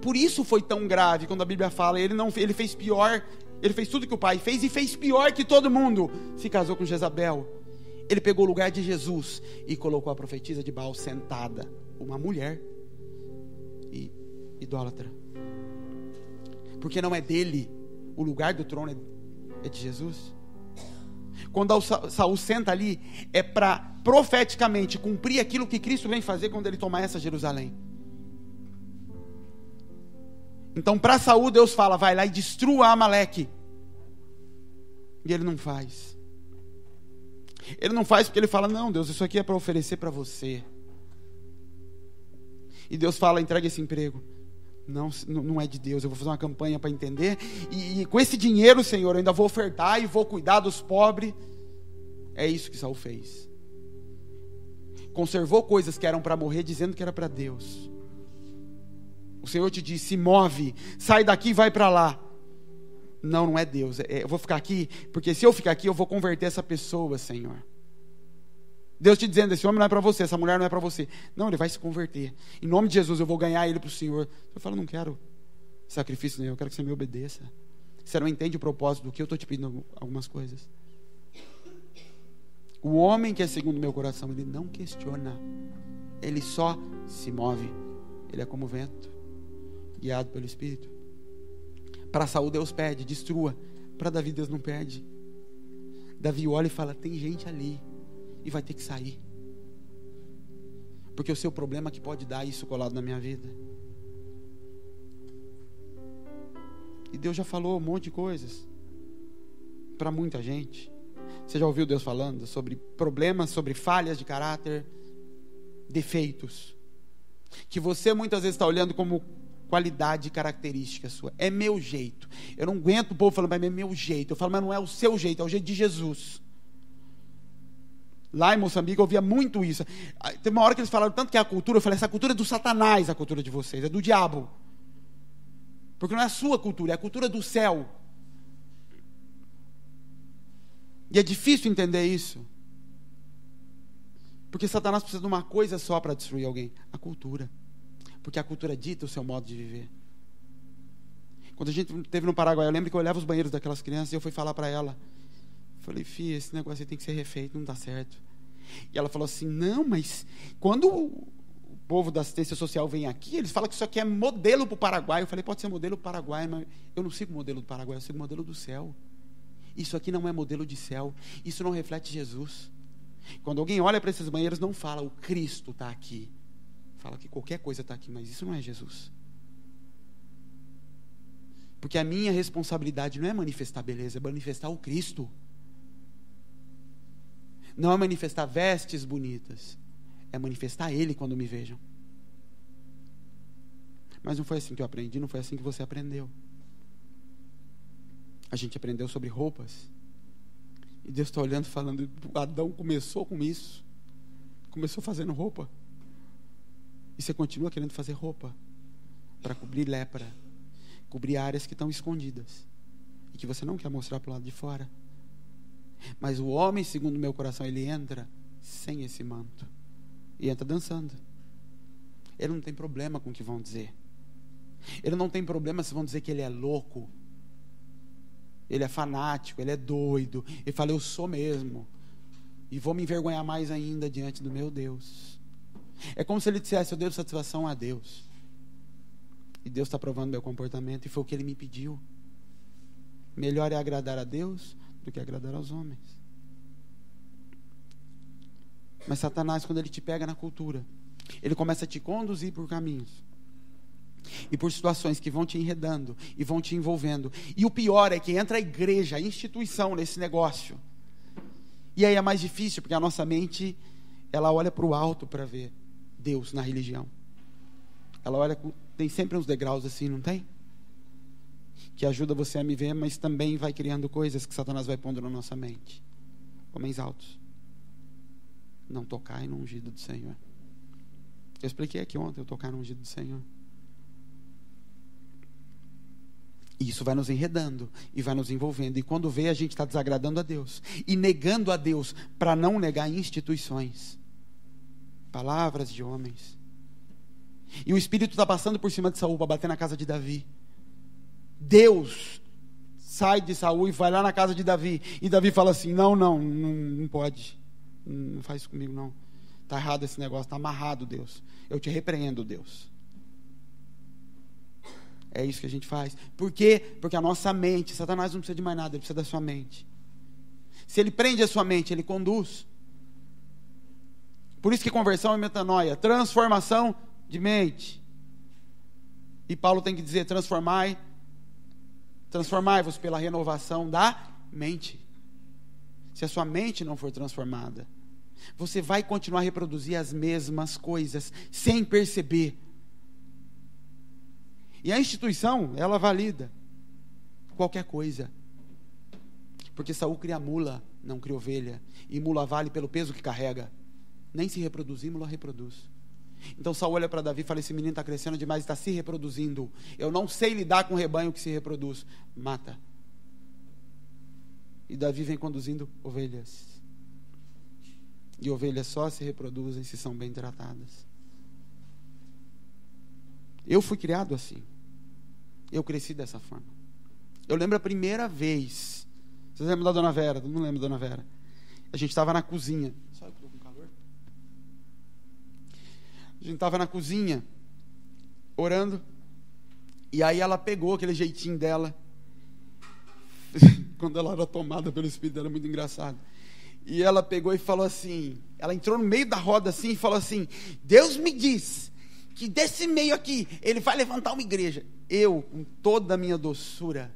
A: Por isso foi tão grave quando a Bíblia fala, ele fez pior, ele fez tudo que o pai fez e fez pior que todo mundo. Se casou com Jezabel. Ele pegou o lugar de Jesus e colocou a profetisa de Baal sentada, uma mulher e idólatra. Porque não é dele, o lugar do trono é de Jesus. Quando Saul senta ali, é para profeticamente cumprir aquilo que Cristo vem fazer quando ele tomar essa Jerusalém. Então para Saul Deus fala, vai lá e destrua Amaleque. E ele não faz. Ele não faz porque ele fala, não Deus, isso aqui é para oferecer para você. E Deus fala, entrega esse emprego. Não é de Deus, eu vou fazer uma campanha para entender, e com esse dinheiro, Senhor, eu ainda vou ofertar e vou cuidar dos pobres. É isso que Saul fez. Conservou coisas que eram para morrer, dizendo que era para Deus. O Senhor te diz, se move, sai daqui e vai para lá. Não é Deus, eu vou ficar aqui, porque se eu ficar aqui, eu vou converter essa pessoa, Senhor. Deus te dizendo, esse homem não é para você, essa mulher não é para você. Não, ele vai se converter. Em nome de Jesus, eu vou ganhar ele para o Senhor. Eu falo, não quero sacrifício nenhum, eu quero que você me obedeça. Você não entende o propósito do que eu estou te pedindo algumas coisas. O homem que é segundo o meu coração, ele não questiona. Ele só se move. Ele é como o vento, guiado pelo Espírito. Para Saul, Deus pede, destrua. Para Davi, Deus não pede. Davi olha e fala, tem gente ali. E vai ter que sair. Porque o seu problema que pode dar isso colado na minha vida. E Deus já falou um monte de coisas para muita gente. Você já ouviu Deus falando sobre problemas, sobre falhas de caráter, defeitos, que você muitas vezes está olhando como qualidade e característica sua. É meu jeito. Eu não aguento o povo falando, mas é meu jeito. Eu falo, mas não é o seu jeito, é o jeito de Jesus. Lá em Moçambique eu ouvia muito isso. Teve uma hora que eles falaram tanto que é a cultura, eu falei, essa cultura é do Satanás, a cultura de vocês, é do diabo. Porque não é a sua cultura, é a cultura do céu. E é difícil entender isso. Porque Satanás precisa de uma coisa só para destruir alguém, a cultura. Porque a cultura dita o seu modo de viver. Quando a gente esteve no Paraguai, eu lembro que eu olhava os banheiros daquelas crianças e eu fui falar para ela. Falei, filha, esse negócio aí tem que ser refeito, não dá certo. E ela falou assim, não, mas quando o povo da assistência social vem aqui, eles falam que isso aqui é modelo para o Paraguai. Eu falei, pode ser modelo para o Paraguai, mas eu não sigo o modelo do Paraguai, eu sigo o modelo do céu. Isso aqui não é modelo de céu, isso não reflete Jesus. Quando alguém olha para esses banheiros, não fala, o Cristo está aqui. Fala que qualquer coisa está aqui, mas isso não é Jesus. Porque a minha responsabilidade não é manifestar beleza, é manifestar o Cristo. Não é manifestar vestes bonitas, é manifestar Ele quando me vejam. Mas não foi assim que eu aprendi, não foi assim que você aprendeu. A gente aprendeu sobre roupas. E Deus está olhando, falando, Adão começou com isso. Começou fazendo roupa. E você continua querendo fazer roupa para cobrir lepra, cobrir áreas que estão escondidas e que você não quer mostrar para o lado de fora. Mas o homem, segundo o meu coração, ele entra sem esse manto e entra dançando. Ele não tem problema com o que vão dizer. Ele não tem problema se vão dizer que ele é louco, ele é fanático, ele é doido. Ele fala, eu sou mesmo, e vou me envergonhar mais ainda diante do meu Deus. É como se ele dissesse, eu devo satisfação a Deus, e Deus está provando meu comportamento, e foi o que ele me pediu. Melhor é agradar a Deus do que agradar aos homens. Mas Satanás, quando ele te pega na cultura, ele começa a te conduzir por caminhos e por situações que vão te enredando e vão te envolvendo. E o pior é que entra a igreja, a instituição nesse negócio. E aí é mais difícil, porque a nossa mente, ela olha para o alto para ver Deus na religião. Ela olha, tem sempre uns degraus assim, não tem? Que ajuda você a me ver, mas também vai criando coisas que Satanás vai pondo na nossa mente. Homens altos. Não tocar no ungido do Senhor. Eu expliquei aqui ontem, eu tocar no ungido do Senhor. E isso vai nos enredando e vai nos envolvendo. E quando vê, a gente está desagradando a Deus e negando a Deus para não negar instituições, palavras de homens. E o Espírito está passando por cima de Saul para bater na casa de Davi. Deus sai de Saul e vai lá na casa de Davi. E Davi fala assim, não pode. Não faz isso comigo não. Está errado esse negócio, está amarrado, Deus. Eu te repreendo, Deus. É isso que a gente faz. Por quê? Porque a nossa mente, Satanás não precisa de mais nada, ele precisa da sua mente. Se ele prende a sua mente, ele conduz. Por isso que conversão é metanoia, transformação de mente. E Paulo tem que dizer, transformai-vos pela renovação da mente. Se a sua mente não for transformada, você vai continuar a reproduzir as mesmas coisas, sem perceber. E a instituição, ela valida qualquer coisa. Porque Saul cria mula, não cria ovelha. E mula vale pelo peso que carrega. Nem se reproduzir, mula reproduz. Então Saul olha para Davi e fala, esse menino está crescendo demais, está se reproduzindo. Eu não sei lidar com um rebanho que se reproduz. Mata. E Davi vem conduzindo ovelhas. E ovelhas só se reproduzem se são bem tratadas. Eu fui criado assim. Eu cresci dessa forma. Eu lembro a primeira vez. Vocês lembram da Dona Vera? Todo mundo lembra da Dona Vera? A gente estava na cozinha. Sabe que eu estou com calor? A gente estava na cozinha, orando. E aí ela pegou aquele jeitinho dela. Quando ela era tomada pelo Espírito, era muito engraçado. E ela pegou e falou assim, ela entrou no meio da roda assim e falou assim, Deus me diz que desse meio aqui, ele vai levantar uma igreja. Eu, com toda a minha doçura,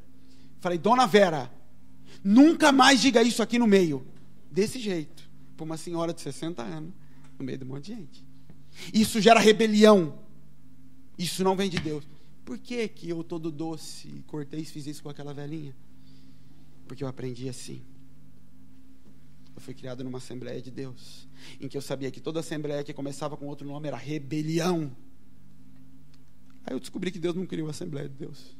A: falei, Dona Vera, nunca mais diga isso aqui no meio. Desse jeito, para uma senhora de 60 anos, no meio de um monte de gente. Isso gera rebelião. Isso não vem de Deus. Por que que eu, todo doce e cortês, fiz isso com aquela velhinha? Porque eu aprendi assim. Eu fui criado numa Assembleia de Deus, em que eu sabia que toda assembleia que começava com outro nome era rebelião. Aí eu descobri que Deus não criou a Assembleia de Deus.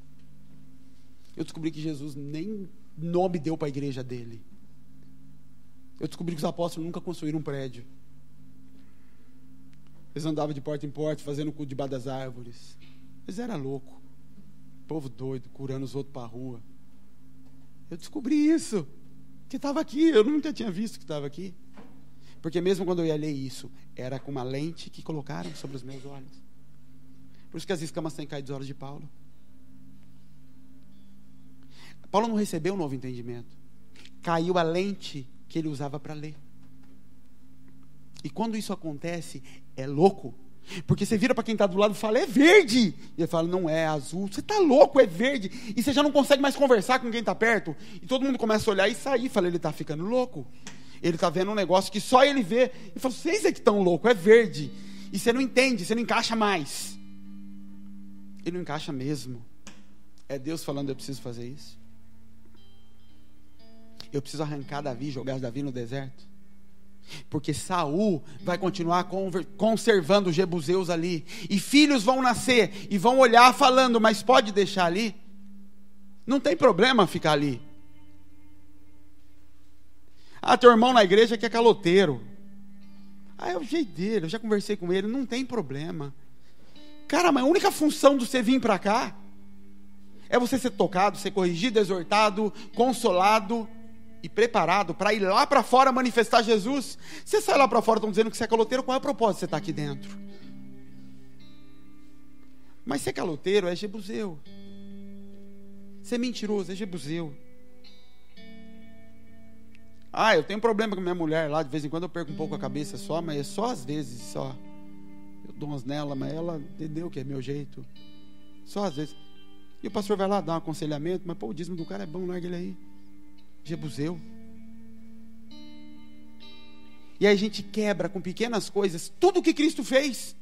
A: Eu descobri que Jesus nem nome deu para a igreja dele. Eu descobri que os apóstolos nunca construíram um prédio. Eles andavam de porta em porta, fazendo culto debaixo das árvores. Eles eram loucos. Povo doido, curando os outros para a rua. Eu descobri isso. Que estava aqui, eu nunca tinha visto que estava aqui. Porque mesmo quando eu ia ler isso, era com uma lente que colocaram sobre os meus olhos. Por isso que as escamas têm caído dos olhos de Paulo. Paulo não recebeu um novo entendimento. Caiu a lente que ele usava para ler. E quando isso acontece, é louco. Porque você vira para quem está do lado e fala, é verde. E ele fala, não é azul. Você está louco, é verde. E você já não consegue mais conversar com quem está perto. E todo mundo começa a olhar e sair. Fala, ele está ficando louco. Ele está vendo um negócio que só ele vê. E fala, vocês é que estão loucos, é verde. E você não entende, você não encaixa mais. Ele não encaixa mesmo. É Deus falando, eu preciso fazer isso. Eu preciso arrancar Davi, jogar Davi no deserto. Porque Saul vai continuar conservando os jebuseus ali. E filhos vão nascer e vão olhar falando, mas pode deixar ali? Não tem problema ficar ali. Ah, teu irmão na igreja que é caloteiro. Ah, é o jeito dele, eu já conversei com ele, não tem problema. Cara, mas a única função de você vir para cá é você ser tocado, ser corrigido, exortado, consolado e preparado para ir lá para fora manifestar Jesus. Você sai lá para fora, estão dizendo que você é caloteiro, qual é o propósito de você estar aqui dentro? Mas ser caloteiro é jebuseu. Ser mentiroso é jebuseu. Ah, eu tenho problema com minha mulher lá, de vez em quando eu perco um pouco a cabeça só, mas é só às vezes, só. Eu dou umas nela, mas ela entendeu que é meu jeito. Só às vezes. E o pastor vai lá dar um aconselhamento, mas pô, o dízimo do cara é bom, larga ele aí. Jebuseu. E aí a gente quebra com pequenas coisas tudo o que Cristo fez.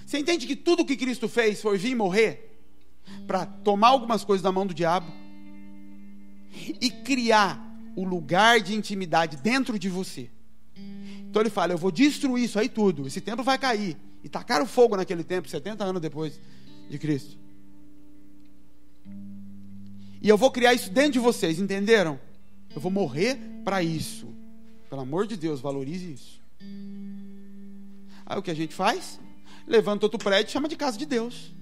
A: Você entende que tudo o que Cristo fez foi vir morrer para tomar algumas coisas da mão do diabo e criar o lugar de intimidade dentro de você. Então ele fala, eu vou destruir isso aí tudo, esse templo vai cair. E tacaram fogo naquele templo 70 anos depois de Cristo. E eu vou criar isso dentro de vocês, entenderam? Eu vou morrer para isso. Pelo amor de Deus, valorize isso. Aí o que a gente faz? Levanta outro prédio e chama de casa de Deus.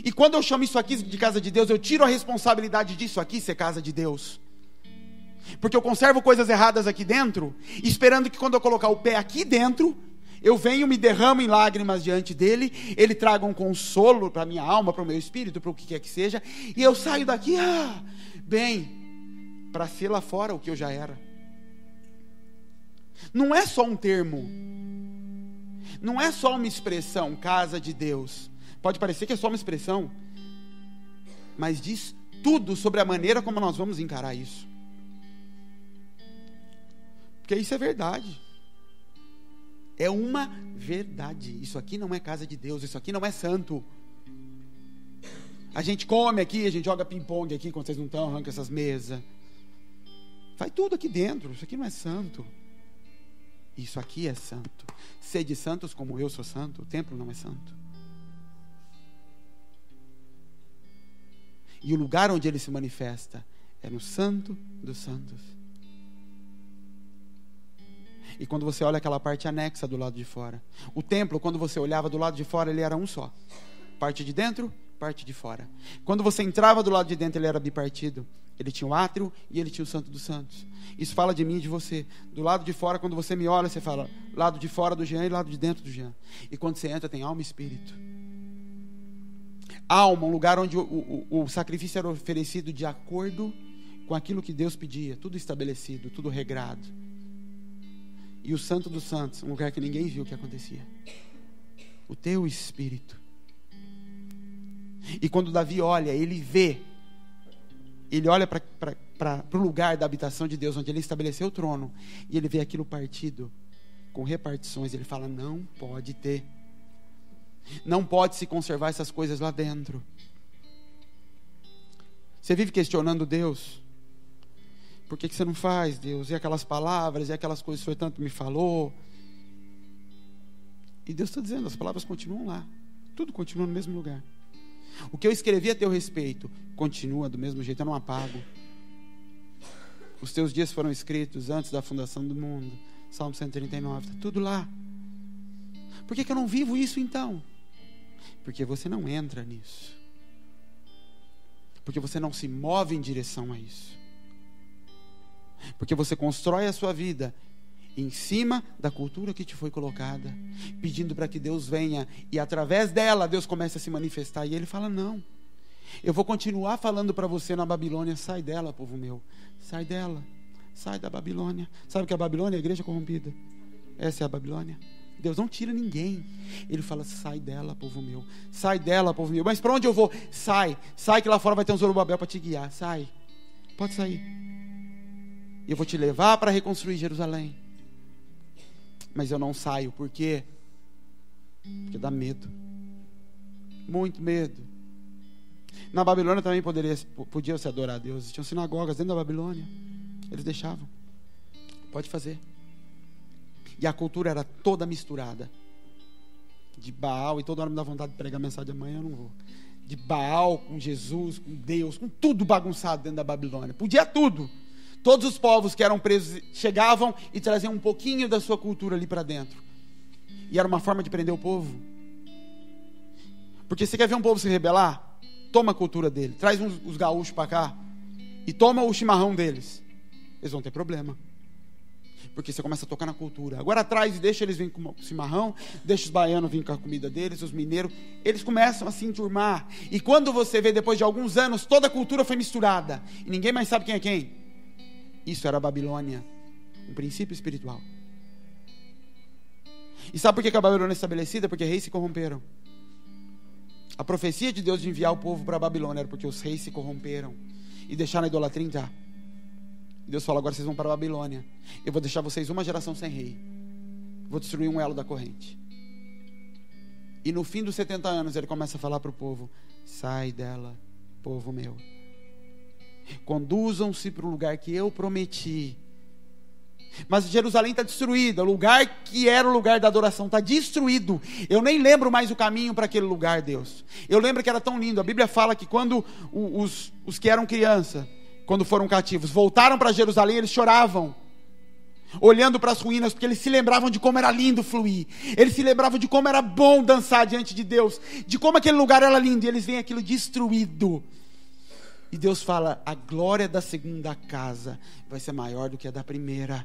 A: E quando eu chamo isso aqui de casa de Deus, eu tiro a responsabilidade disso aqui ser casa de Deus. Porque eu conservo coisas erradas aqui dentro, esperando que quando eu colocar o pé aqui dentro, eu venho, me derramo em lágrimas diante dele, ele traga um consolo para a minha alma, para o meu espírito, para o que quer que seja, e eu saio daqui, bem, para ser lá fora o que eu já era. Não é só um termo, não é só uma expressão, casa de Deus. Pode parecer que é só uma expressão, mas diz tudo sobre a maneira como nós vamos encarar isso. Porque isso é verdade. É uma verdade. Isso aqui não é casa de Deus, isso aqui não é santo. A gente come aqui, a gente joga ping-pong aqui quando vocês não estão, arranca essas mesas. Faz tudo aqui dentro, isso aqui não é santo. Isso aqui é santo. Sede santos como eu sou santo, o templo não é santo. E o lugar onde ele se manifesta é no santo dos santos. E quando você olha aquela parte anexa do lado de fora, o templo, quando você olhava do lado de fora, ele era um só. Parte de dentro, parte de fora. Quando você entrava do lado de dentro, ele era bipartido. Ele tinha o átrio e ele tinha o santo dos santos. Isso fala de mim e de você. Do lado de fora, quando você me olha, você fala lado de fora do Jean e lado de dentro do Jean. E quando você entra, tem alma e espírito. Alma, um lugar onde o sacrifício era oferecido de acordo com aquilo que Deus pedia. Tudo estabelecido, tudo regrado. E o santo dos santos, um lugar que ninguém viu o que acontecia. O teu espírito. E quando Davi olha, ele vê. Ele olha para o lugar da habitação de Deus, onde ele estabeleceu o trono. E ele vê aquilo partido, com repartições. Ele fala, não pode ter. Não pode se conservar essas coisas lá dentro. Você vive questionando Deus. Por que você não faz, Deus? E aquelas palavras, e aquelas coisas que o Senhor tanto me falou. E Deus está dizendo, as palavras continuam lá. Tudo continua no mesmo lugar. O que eu escrevi a teu respeito continua do mesmo jeito, eu não apago. Os teus dias foram escritos antes da fundação do mundo. Salmo 139, está tudo lá. Por que eu não vivo isso então? Porque você não entra nisso. Porque você não se move em direção a isso. Porque você constrói a sua vida em cima da cultura que te foi colocada, pedindo para que Deus venha e através dela Deus comece a se manifestar. E Ele fala, não, eu vou continuar falando para você na Babilônia, sai dela, povo meu, sai dela, sai da Babilônia. Sabe o que é a Babilônia? A igreja corrompida. Essa é a Babilônia. Deus não tira ninguém. Ele fala, sai dela, povo meu, sai dela, povo meu. Mas para onde eu vou? Sai que lá fora vai ter um Zorobabel para te guiar. Sai, pode sair. E eu vou te levar para reconstruir Jerusalém. Mas eu não saio, por quê? Porque dá medo. Muito medo. Na Babilônia também podia se adorar a Deus. Existiam sinagogas dentro da Babilônia. Eles deixavam. Pode fazer. E a cultura era toda misturada. De Baal, e toda hora me dá vontade de pregar mensagem amanhã, eu não vou. De Baal com Jesus, com Deus, com tudo bagunçado dentro da Babilônia. Podia tudo. Todos os povos que eram presos chegavam e traziam um pouquinho da sua cultura ali para dentro. E era uma forma de prender o povo. Porque você quer ver um povo se rebelar? Toma a cultura dele. Traz os gaúchos para cá. E toma o chimarrão deles. Eles vão ter problema. Porque você começa a tocar na cultura. Agora traz e deixa eles virem com o chimarrão. Deixa os baianos virem com a comida deles. Os mineiros. Eles começam a se enturmar. E quando você vê, depois de alguns anos, toda a cultura foi misturada. E ninguém mais sabe quem é quem. Isso era a Babilônia, um princípio espiritual. E sabe por que a Babilônia é estabelecida? Porque reis se corromperam. A profecia de Deus de enviar o povo para a Babilônia era porque os reis se corromperam e deixaram a idolatria entrar. E Deus falou, agora vocês vão para a Babilônia. Eu vou deixar vocês uma geração sem rei. Vou destruir um elo da corrente. E no fim dos 70 anos ele começa a falar para o povo, sai dela, povo meu. Conduzam-se para o lugar que eu prometi. Mas Jerusalém está destruída. O lugar que era o lugar da adoração está destruído. Eu nem lembro mais o caminho para aquele lugar, Deus. Eu lembro que era tão lindo. A Bíblia fala que quando os que eram criança, quando foram cativos, voltaram para Jerusalém, eles choravam, olhando para as ruínas, porque eles se lembravam de como era lindo fluir. Eles se lembravam de como era bom dançar diante de Deus, de como aquele lugar era lindo. E eles veem aquilo destruído. E Deus fala, a glória da segunda casa vai ser maior do que a da primeira.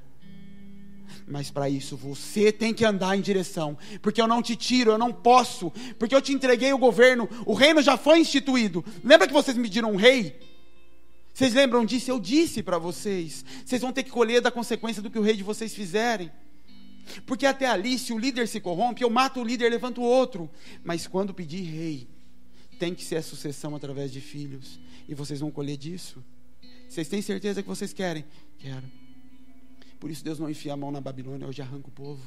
A: Mas para isso você tem que andar em direção. Porque eu não te tiro, eu não posso. Porque eu te entreguei o governo, o reino já foi instituído. Lembra que vocês me pediram um rei? Vocês lembram disso? Eu disse para vocês. Vocês vão ter que colher da consequência do que o rei de vocês fizerem. Porque até ali, se o líder se corrompe, eu mato o líder, levanto o outro. Mas quando pedir rei, tem que ser a sucessão através de filhos. E vocês vão colher disso. Vocês têm certeza que vocês querem? Quero. Por isso Deus não enfia a mão na Babilônia, hoje arranca o povo.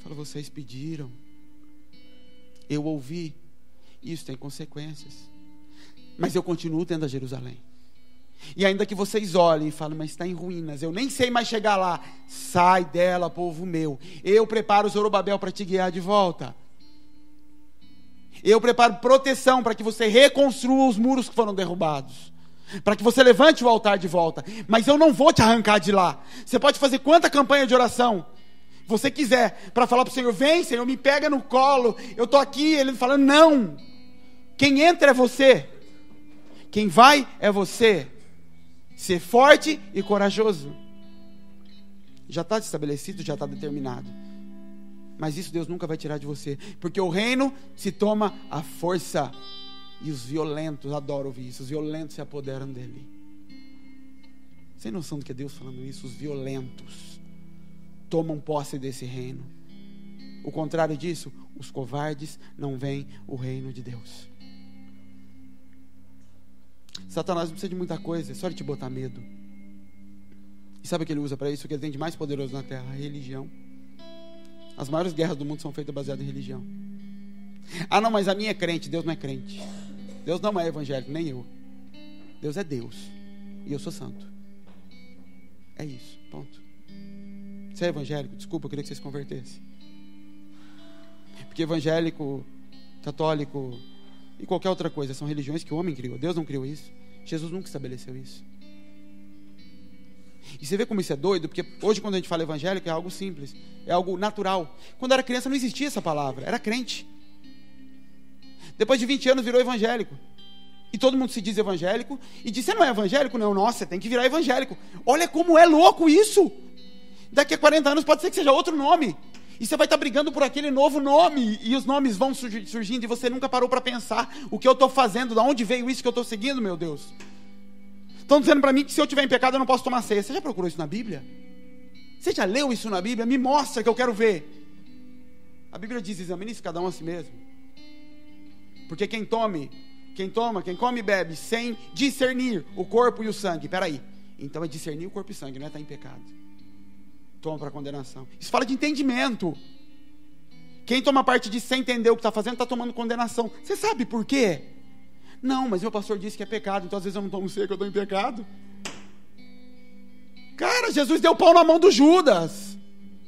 A: Fala, vocês pediram. Eu ouvi. Isso tem consequências. Mas eu continuo tendo a Jerusalém. E ainda que vocês olhem e falem, mas está em ruínas, eu nem sei mais chegar lá. Sai dela, povo meu. Eu preparo o Zorobabel para te guiar de volta. Eu preparo proteção para que você reconstrua os muros que foram derrubados. Para que você levante o altar de volta. Mas eu não vou te arrancar de lá. Você pode fazer quanta campanha de oração você quiser, para falar para o Senhor, vem Senhor, me pega no colo, eu estou aqui. Ele falando, não. Quem entra é você. Quem vai é você. Ser forte e corajoso. Já está estabelecido, já está determinado. Mas isso Deus nunca vai tirar de você. Porque o reino se toma à força. E os violentos, adoro ouvir isso, os violentos se apoderam dele. Sem noção do que é Deus falando isso? Os violentos tomam posse desse reino. O contrário disso, os covardes não veem o reino de Deus. Satanás não precisa de muita coisa, é só ele te botar medo. E sabe o que ele usa para isso? O que ele tem de mais poderoso na terra? A religião. As maiores guerras do mundo são feitas baseadas em religião. Ah, não, mas a minha é crente. Deus não é crente. Deus não é evangélico, nem eu. Deus é Deus. E eu sou santo. É isso, ponto. Você é evangélico? Desculpa, eu queria que você se convertesse. Porque evangélico, católico e qualquer outra coisa são religiões que o homem criou. Deus não criou isso. Jesus nunca estabeleceu isso. E você vê como isso é doido? Porque hoje, quando a gente fala evangélico, é algo simples, é algo natural. Quando era criança não existia essa palavra, era crente. Depois de 20 anos virou evangélico. E todo mundo se diz evangélico. E diz, você não é evangélico? Não, nossa, você tem que virar evangélico. Olha como é louco isso. Daqui a 40 anos pode ser que seja outro nome. E você vai estar brigando por aquele novo nome. E os nomes vão surgindo. E você nunca parou para pensar o que eu estou fazendo. De onde veio isso que eu estou seguindo, meu Deus? Estão dizendo para mim que se eu tiver em pecado eu não posso tomar ceia. Você já procurou isso na Bíblia? Você já leu isso na Bíblia? Me mostra que eu quero ver. A Bíblia diz, examine-se cada um a si mesmo. Porque quem come e bebe sem discernir o corpo e o sangue. Peraí, então é discernir o corpo e o sangue, não é estar em pecado. Toma para condenação. Isso fala de entendimento. Quem toma parte disso sem entender o que está fazendo, está tomando condenação. Você sabe por quê? Não, mas meu pastor disse que é pecado, então às vezes eu não tomo ceia que eu estou em pecado. Cara, Jesus deu pão na mão do Judas.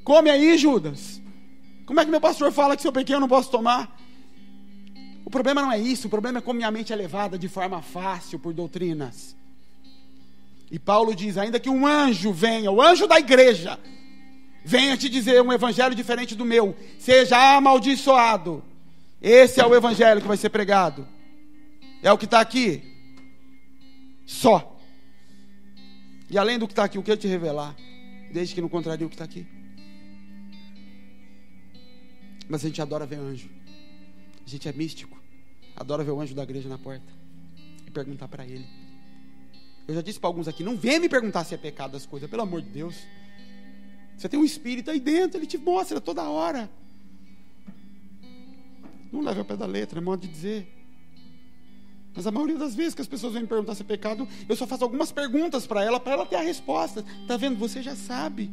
A: Come aí, Judas. Como é que meu pastor fala que se eu pequei eu não posso tomar? O problema não é isso, o problema é como minha mente é levada de forma fácil por doutrinas. E Paulo diz, ainda que um anjo venha, o anjo da igreja, venha te dizer um evangelho diferente do meu, seja amaldiçoado. Esse é o evangelho que vai ser pregado. É o que está aqui. Só. E além do que está aqui, o que eu te revelar, desde que não contraria o que está aqui. Mas a gente adora ver anjo. A gente é místico. Adora ver o anjo da igreja na porta e perguntar para ele. Eu já disse para alguns aqui, não venha me perguntar se é pecado as coisas, pelo amor de Deus. Você tem um espírito aí dentro, ele te mostra toda hora. Não leve ao pé da letra, é modo de dizer. Mas a maioria das vezes que as pessoas vêm me perguntar se é pecado, eu só faço algumas perguntas para ela ter a resposta. Está vendo? Você já sabe.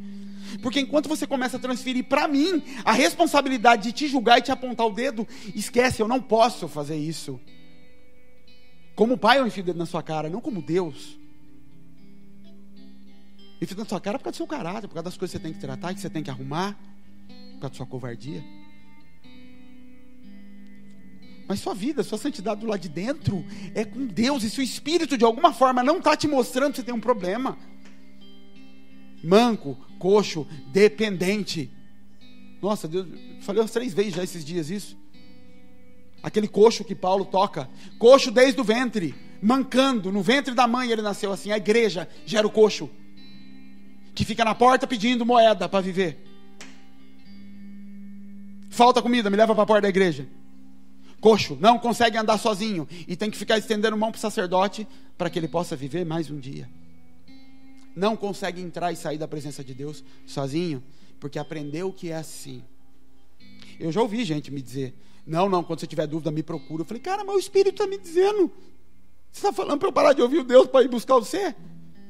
A: Porque enquanto você começa a transferir para mim a responsabilidade de te julgar e te apontar o dedo, esquece, eu não posso fazer isso. Como pai eu enfio o dedo na sua cara, não como Deus. Enfio na sua cara por causa do seu caráter, por causa das coisas que você tem que tratar, que você tem que arrumar, por causa da sua covardia. Mas sua vida, sua santidade do lado de dentro é com Deus. E se o Espírito de alguma forma não está te mostrando que você tem um problema, manco, coxo, dependente. Nossa, Deus, falei umas 3 vezes já esses dias isso. Aquele coxo que Paulo toca, coxo desde o ventre, mancando, no ventre da mãe ele nasceu assim. A igreja gera o coxo, que fica na porta pedindo moeda para viver. Falta comida, me leva para a porta da igreja. Coxo, não consegue andar sozinho e tem que ficar estendendo mão para o sacerdote para que ele possa viver mais um dia. Não consegue entrar e sair da presença de Deus sozinho, porque aprendeu que é assim. Eu já ouvi gente me dizer, não, quando você tiver dúvida me procura. Eu falei, cara, mas o Espírito está me dizendo. Você está falando para eu parar de ouvir o Deus para ir buscar você?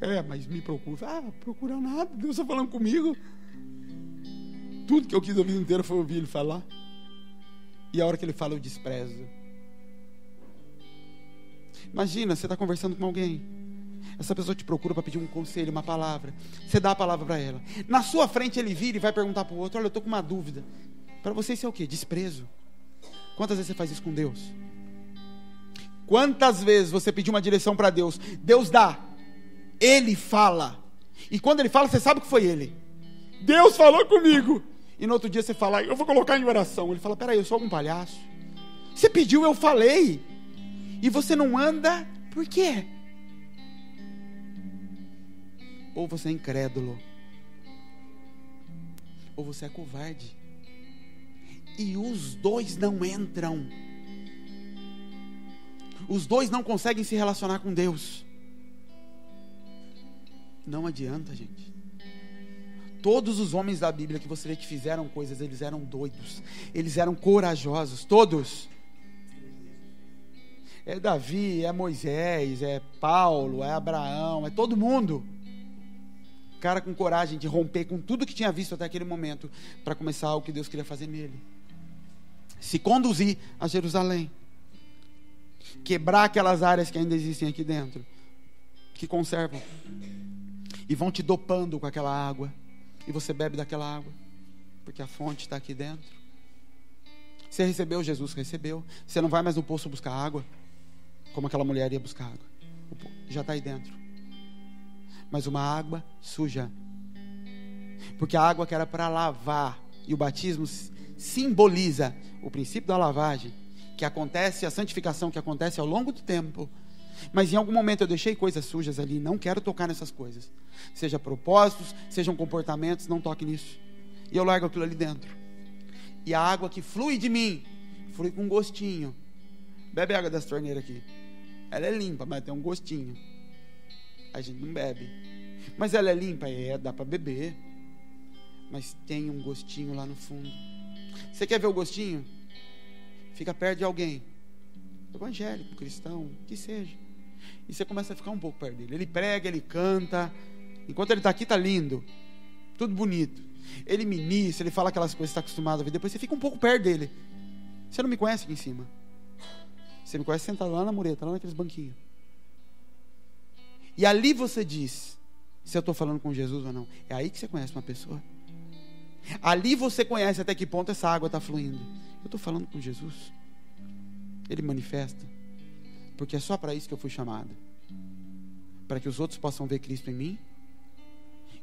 A: É, mas me procura. Procura nada, Deus está falando comigo. Tudo que eu quis a vida inteira foi ouvir ele falar. E a hora que ele fala eu desprezo. Imagina, você está conversando com alguém, essa pessoa te procura para pedir um conselho, uma palavra. Você dá a palavra para ela. Na sua frente ele vira e vai perguntar para o outro, olha, eu estou com uma dúvida. Para você isso é o quê? Desprezo. Quantas vezes você faz isso com Deus? Quantas vezes você pediu uma direção para Deus? Deus dá, Ele fala. E quando Ele fala, você sabe que foi Ele. Deus falou comigo. E no outro dia você fala, eu vou colocar em oração. Ele fala, peraí, eu sou algum palhaço? Você pediu, eu falei. E você não anda, por quê? Ou você é incrédulo, ou você é covarde. E os dois não entram. Os dois não conseguem se relacionar com Deus. Não adianta, gente. Todos os homens da Bíblia que você vê que fizeram coisas, eles eram doidos, eles eram corajosos, todos. É Davi, é Moisés, é Paulo, é Abraão, é todo mundo. cara com coragem de romper com tudo que tinha visto até aquele momento, para começar o que Deus queria fazer nele. Se conduzir a Jerusalém. Quebrar aquelas áreas que ainda existem aqui dentro, que conservam. E vão te dopando com aquela água. E você bebe daquela água, porque a fonte está aqui dentro. Você recebeu, Jesus recebeu. Você não vai mais no poço buscar água, como aquela mulher ia buscar água. Já está aí dentro. Mas uma água suja. Porque a água que era para lavar, e o batismo simboliza o princípio da lavagem, que acontece, a santificação que acontece ao longo do tempo. Mas em algum momento eu deixei coisas sujas ali, não quero tocar nessas coisas. Seja propósitos, sejam comportamentos, não toque nisso. E eu largo aquilo ali dentro. E a água que flui de mim, flui com gostinho. Bebe a água dessa torneira aqui. Ela é limpa, mas tem um gostinho. A gente não bebe. Mas ela é limpa? Dá para beber. Mas tem um gostinho lá no fundo. Você quer ver o gostinho? Fica perto de alguém, evangélico, cristão, que seja, e você começa a ficar um pouco perto dele. Ele prega, ele canta, enquanto ele está aqui está lindo, tudo bonito. Ele ministra, ele fala aquelas coisas que você está acostumado a ver. Depois você fica um pouco perto dele. Você não me conhece aqui em cima. Você me conhece sentado lá na mureta, lá naqueles banquinhos. E ali você diz se eu estou falando com Jesus ou não. É aí que você conhece uma pessoa. Ali você conhece até que ponto essa água está fluindo. Eu estou falando com Jesus. Ele manifesta. Porque é só para isso que eu fui chamado. Para que os outros possam ver Cristo em mim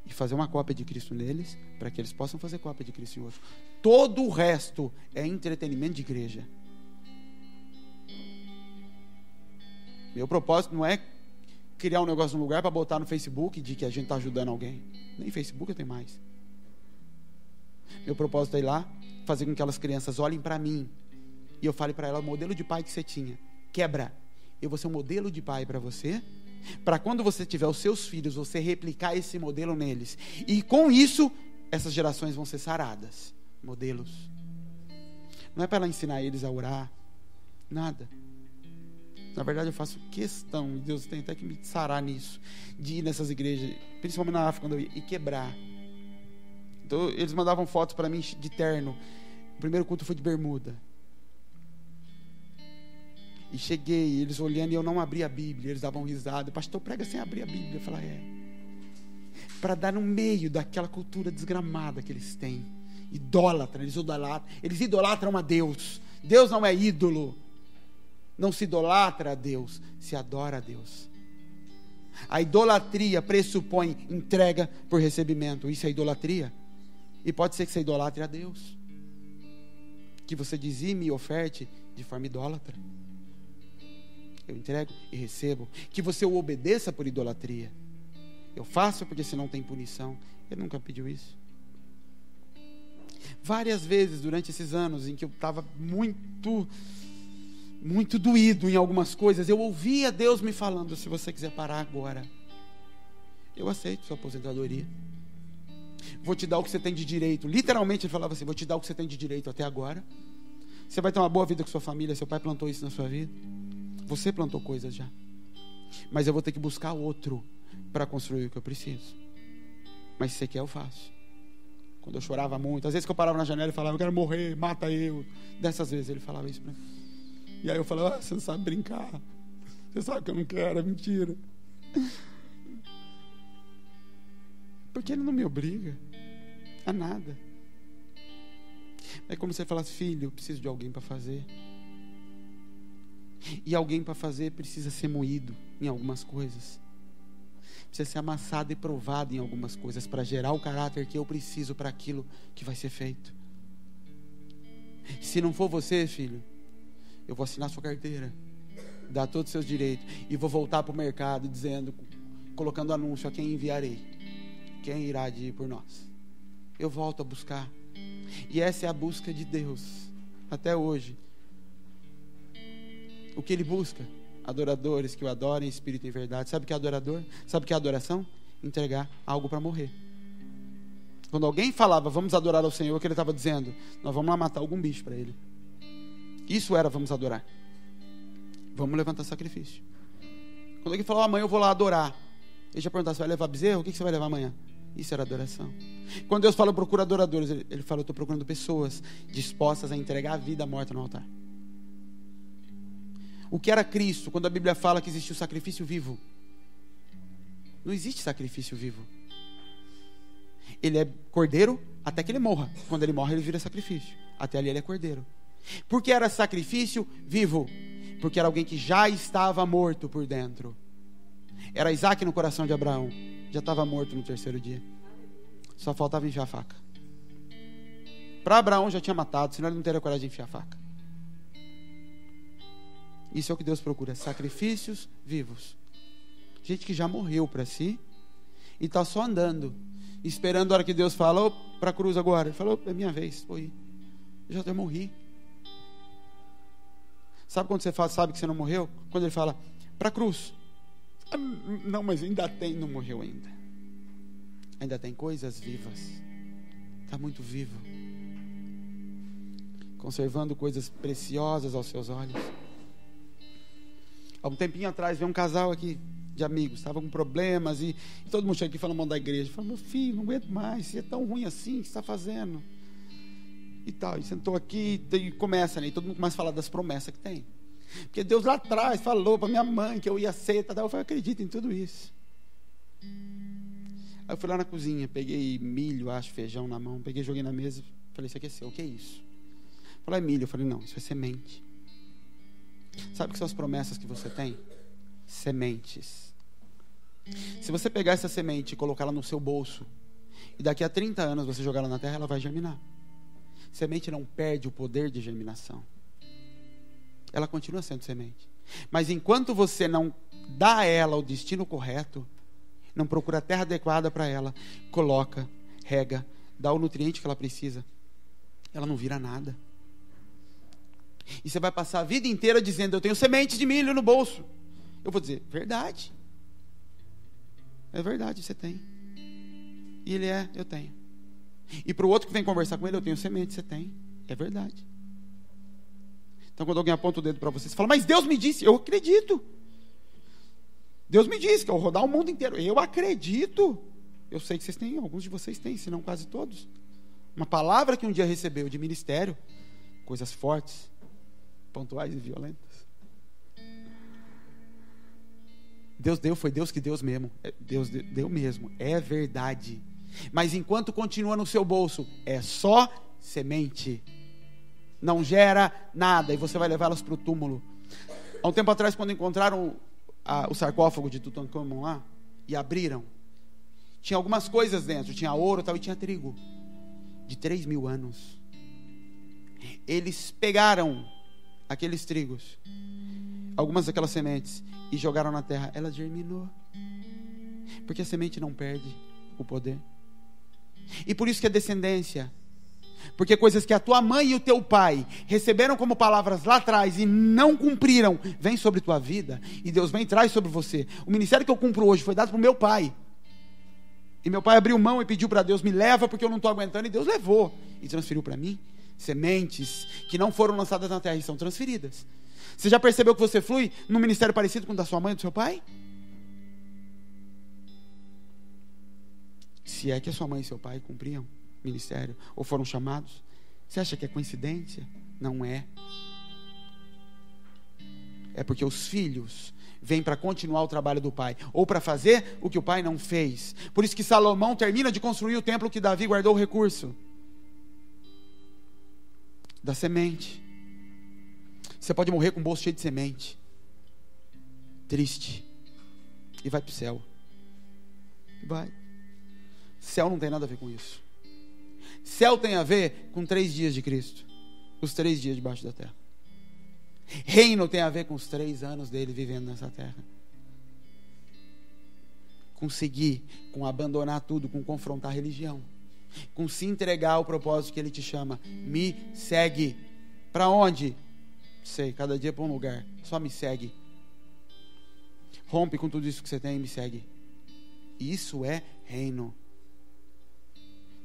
A: e fazer uma cópia de Cristo neles, para que eles possam fazer cópia de Cristo em outros. Todo o resto é entretenimento de igreja. Meu propósito não é criar um negócio num lugar para botar no Facebook de que a gente está ajudando alguém. Nem Facebook eu tenho mais. Meu propósito é ir lá, fazer com que aquelas crianças olhem para mim e eu fale para elas: o modelo de pai que você tinha, quebra. Eu vou ser um modelo de pai para você, para quando você tiver os seus filhos, você replicar esse modelo neles. E com isso, essas gerações vão ser saradas. Modelos. Não é para ela ensinar eles a orar, nada. Na verdade eu faço questão, e Deus tem até que me sarar nisso, de ir nessas igrejas, principalmente na África, quando eu ia, e quebrar. Então eles mandavam fotos para mim de terno. O primeiro culto foi de bermuda. E cheguei, eles olhando e eu não abri a Bíblia. Eles davam risada: pastor, prega sem abrir a Bíblia. Eu falei: para dar no meio daquela cultura desgramada que eles têm. Idólatra, eles idolatram a Deus. Deus não é ídolo. Não se idolatra a Deus, se adora a Deus. A idolatria pressupõe entrega por recebimento. Isso é idolatria. E pode ser que você idolatre a Deus, que você dizime e oferte de forma idólatra. Eu entrego e recebo. Que você o obedeça por idolatria. Eu faço porque senão tem punição. Ele nunca pediu isso. Várias vezes durante esses anos em que eu estava muito doído em algumas coisas, eu ouvia Deus me falando: se você quiser parar agora, eu aceito sua aposentadoria. Vou te dar o que você tem de direito. Literalmente ele falava assim: vou te dar o que você tem de direito até agora. Você vai ter uma boa vida com sua família. Seu pai plantou isso na sua vida. Você plantou coisas já. Mas eu vou ter que buscar outro para construir o que eu preciso. Mas se você quer, eu faço. Quando eu chorava muito, às vezes que eu parava na janela e falava: eu quero morrer, mata eu. Dessas vezes ele falava isso para mim. E aí eu falava: você não sabe brincar. Você sabe que eu não quero, é mentira. Porque ele não me obriga a nada. É como se ele falasse: filho, eu preciso de alguém para fazer. E alguém para fazer precisa ser moído em algumas coisas. Precisa ser amassado e provado em algumas coisas para gerar o caráter que eu preciso para aquilo que vai ser feito. Se não for você, filho, eu vou assinar sua carteira, dar todos os seus direitos e vou voltar para o mercado dizendo, colocando anúncio: a quem enviarei, quem irá de ir por nós. Eu volto a buscar. E essa é a busca de Deus até hoje. O que Ele busca? Adoradores que o adorem em espírito e em verdade. Sabe o que é adorador? Sabe o que é adoração? Entregar algo para morrer. Quando alguém falava: vamos adorar ao Senhor, o que ele estava dizendo? Nós vamos lá matar algum bicho para Ele. Isso era vamos adorar. Vamos levantar sacrifício. Quando alguém falou: amanhã eu vou lá adorar, ele já perguntou: você vai levar bezerro? O que você vai levar amanhã? Isso era adoração. Quando Deus fala procura adoradores, Ele fala, eu estou procurando pessoas dispostas a entregar a vida morta no altar. O que era Cristo, quando a Bíblia fala que existe o sacrifício vivo? Não existe sacrifício vivo. Ele é cordeiro até que ele morra. Quando ele morre, ele vira sacrifício. Até ali ele é cordeiro. Por que era sacrifício vivo? Porque era alguém que já estava morto por dentro. Era Isaac no coração de Abraão. Já estava morto no terceiro dia. Só faltava enfiar a faca. Para Abraão já tinha matado, senão ele não teria coragem de enfiar a faca. Isso é o que Deus procura, sacrifícios vivos. Gente que já morreu para si e está só andando, esperando a hora que Deus fala, para a cruz agora. Ele falou, é minha vez, vou ir. Eu já até morri. Sabe quando você sabe que você não morreu? Quando ele fala, para a cruz. Ah, não, mas ainda tem, não morreu ainda. Ainda tem coisas vivas. Está muito vivo. Conservando coisas preciosas aos seus olhos. Há um tempinho atrás, veio um casal aqui de amigos, estava com problemas e todo mundo chega aqui falando mal da igreja. Falou, meu filho, não aguento mais, se é tão ruim assim, o que você está fazendo? E tal, e sentou aqui e começa, né? E todo mundo começa a falar das promessas que tem. Porque Deus lá atrás falou para minha mãe que eu ia ser, tá? Eu falei, acredito em tudo isso. Aí eu fui lá na cozinha, peguei milho, feijão na mão, peguei, joguei na mesa, falei, isso aqui é seu, o que é isso? Falei, é milho. Eu falei, não, isso é semente. Sabe o que são as promessas que você tem? Sementes. Se você pegar essa semente e colocar ela no seu bolso, e daqui a 30 anos você jogar ela na terra, ela vai germinar. Semente não perde o poder de germinação. Ela continua sendo semente. Mas enquanto você não dá a ela o destino correto, não procura a terra adequada para ela, coloca, rega, dá o nutriente que ela precisa, ela não vira nada. E você vai passar a vida inteira dizendo, eu tenho sementes de milho no bolso. Eu vou dizer, verdade. É verdade, você tem. E ele eu tenho. E para o outro que vem conversar com ele, eu tenho semente, você tem. É verdade. Então quando alguém aponta o dedo para você, você fala, mas Deus me disse, eu acredito. Deus me disse que eu vou rodar o mundo inteiro. Eu acredito. Eu sei que vocês têm, alguns de vocês têm, se não quase todos. Uma palavra que um dia recebeu de ministério, coisas fortes, pontuais e violentas. Deus deu, foi Deus que deu mesmo. Deus deu mesmo, é verdade. Mas enquanto continua no seu bolso, é só semente. Não gera nada e você vai levá-las para o túmulo. Há um tempo atrás, quando encontraram o sarcófago de Tutancâmon lá e abriram, tinha algumas coisas dentro, tinha ouro e tinha trigo de 3.000 anos. Eles pegaram aqueles trigos, algumas daquelas sementes, e jogaram na terra. Ela germinou, porque a semente não perde o poder. E por isso que a descendência, porque coisas que a tua mãe e o teu pai receberam como palavras lá atrás e não cumpriram, vem sobre tua vida, e Deus vem e traz sobre você. O ministério que eu cumpro hoje foi dado para o meu pai, e meu pai abriu mão e pediu para Deus, me leva porque eu não estou aguentando, e Deus levou e transferiu para mim sementes que não foram lançadas na terra e são transferidas. Você já percebeu que você flui num ministério parecido com o da sua mãe e do seu pai? Se é que a sua mãe e seu pai cumpriam ministério ou foram chamados, você acha que é coincidência? Não é. É porque os filhos vêm para continuar o trabalho do pai, ou para fazer o que o pai não fez. Por isso que Salomão termina de construir o templo que Davi guardou o recurso da semente. Você pode morrer com o bolso cheio de semente, triste, e vai para o céu. Vai. Céu não tem nada a ver com isso. Céu tem a ver com 3 dias de Cristo, os 3 dias debaixo da terra. Reino tem a ver com os 3 anos dele vivendo nessa terra. Com seguir, com abandonar tudo, com confrontar a religião, com se entregar ao propósito que ele te chama. Me segue. Para onde? Sei, cada dia para um lugar. Só me segue. Rompe com tudo isso que você tem e me segue. Isso é reino.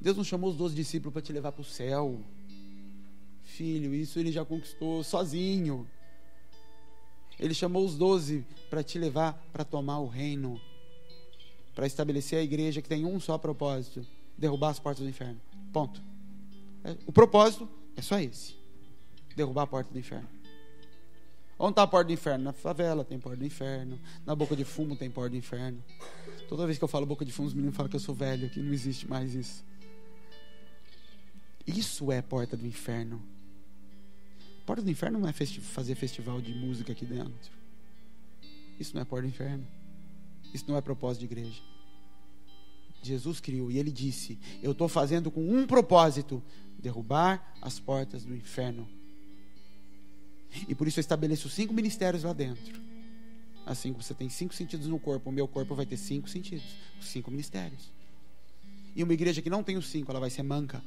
A: Deus não chamou os 12 discípulos para te levar para o céu. Filho, isso ele já conquistou sozinho. Ele chamou os 12 para te levar para tomar o reino. para estabelecer a igreja que tem um só propósito: derrubar as portas do inferno. Ponto. O propósito é só esse: derrubar a porta do inferno. Onde está a porta do inferno? Na favela tem porta do inferno. Na boca de fumo tem porta do inferno. Toda vez que eu falo boca de fumo, os meninos falam que eu sou velho, que não existe mais isso. Isso é porta do inferno. Porta do inferno não é fazer festival de música aqui dentro. Isso não é porta do inferno. Isso não é propósito de igreja. Jesus criou e Ele disse: eu estou fazendo com um propósito: derrubar as portas do inferno. E por isso eu estabeleço 5 ministérios lá dentro. Assim como você tem 5 sentidos no corpo, o meu corpo vai ter 5 sentidos, os 5 ministérios. E uma igreja que não tem os 5, ela vai ser manca.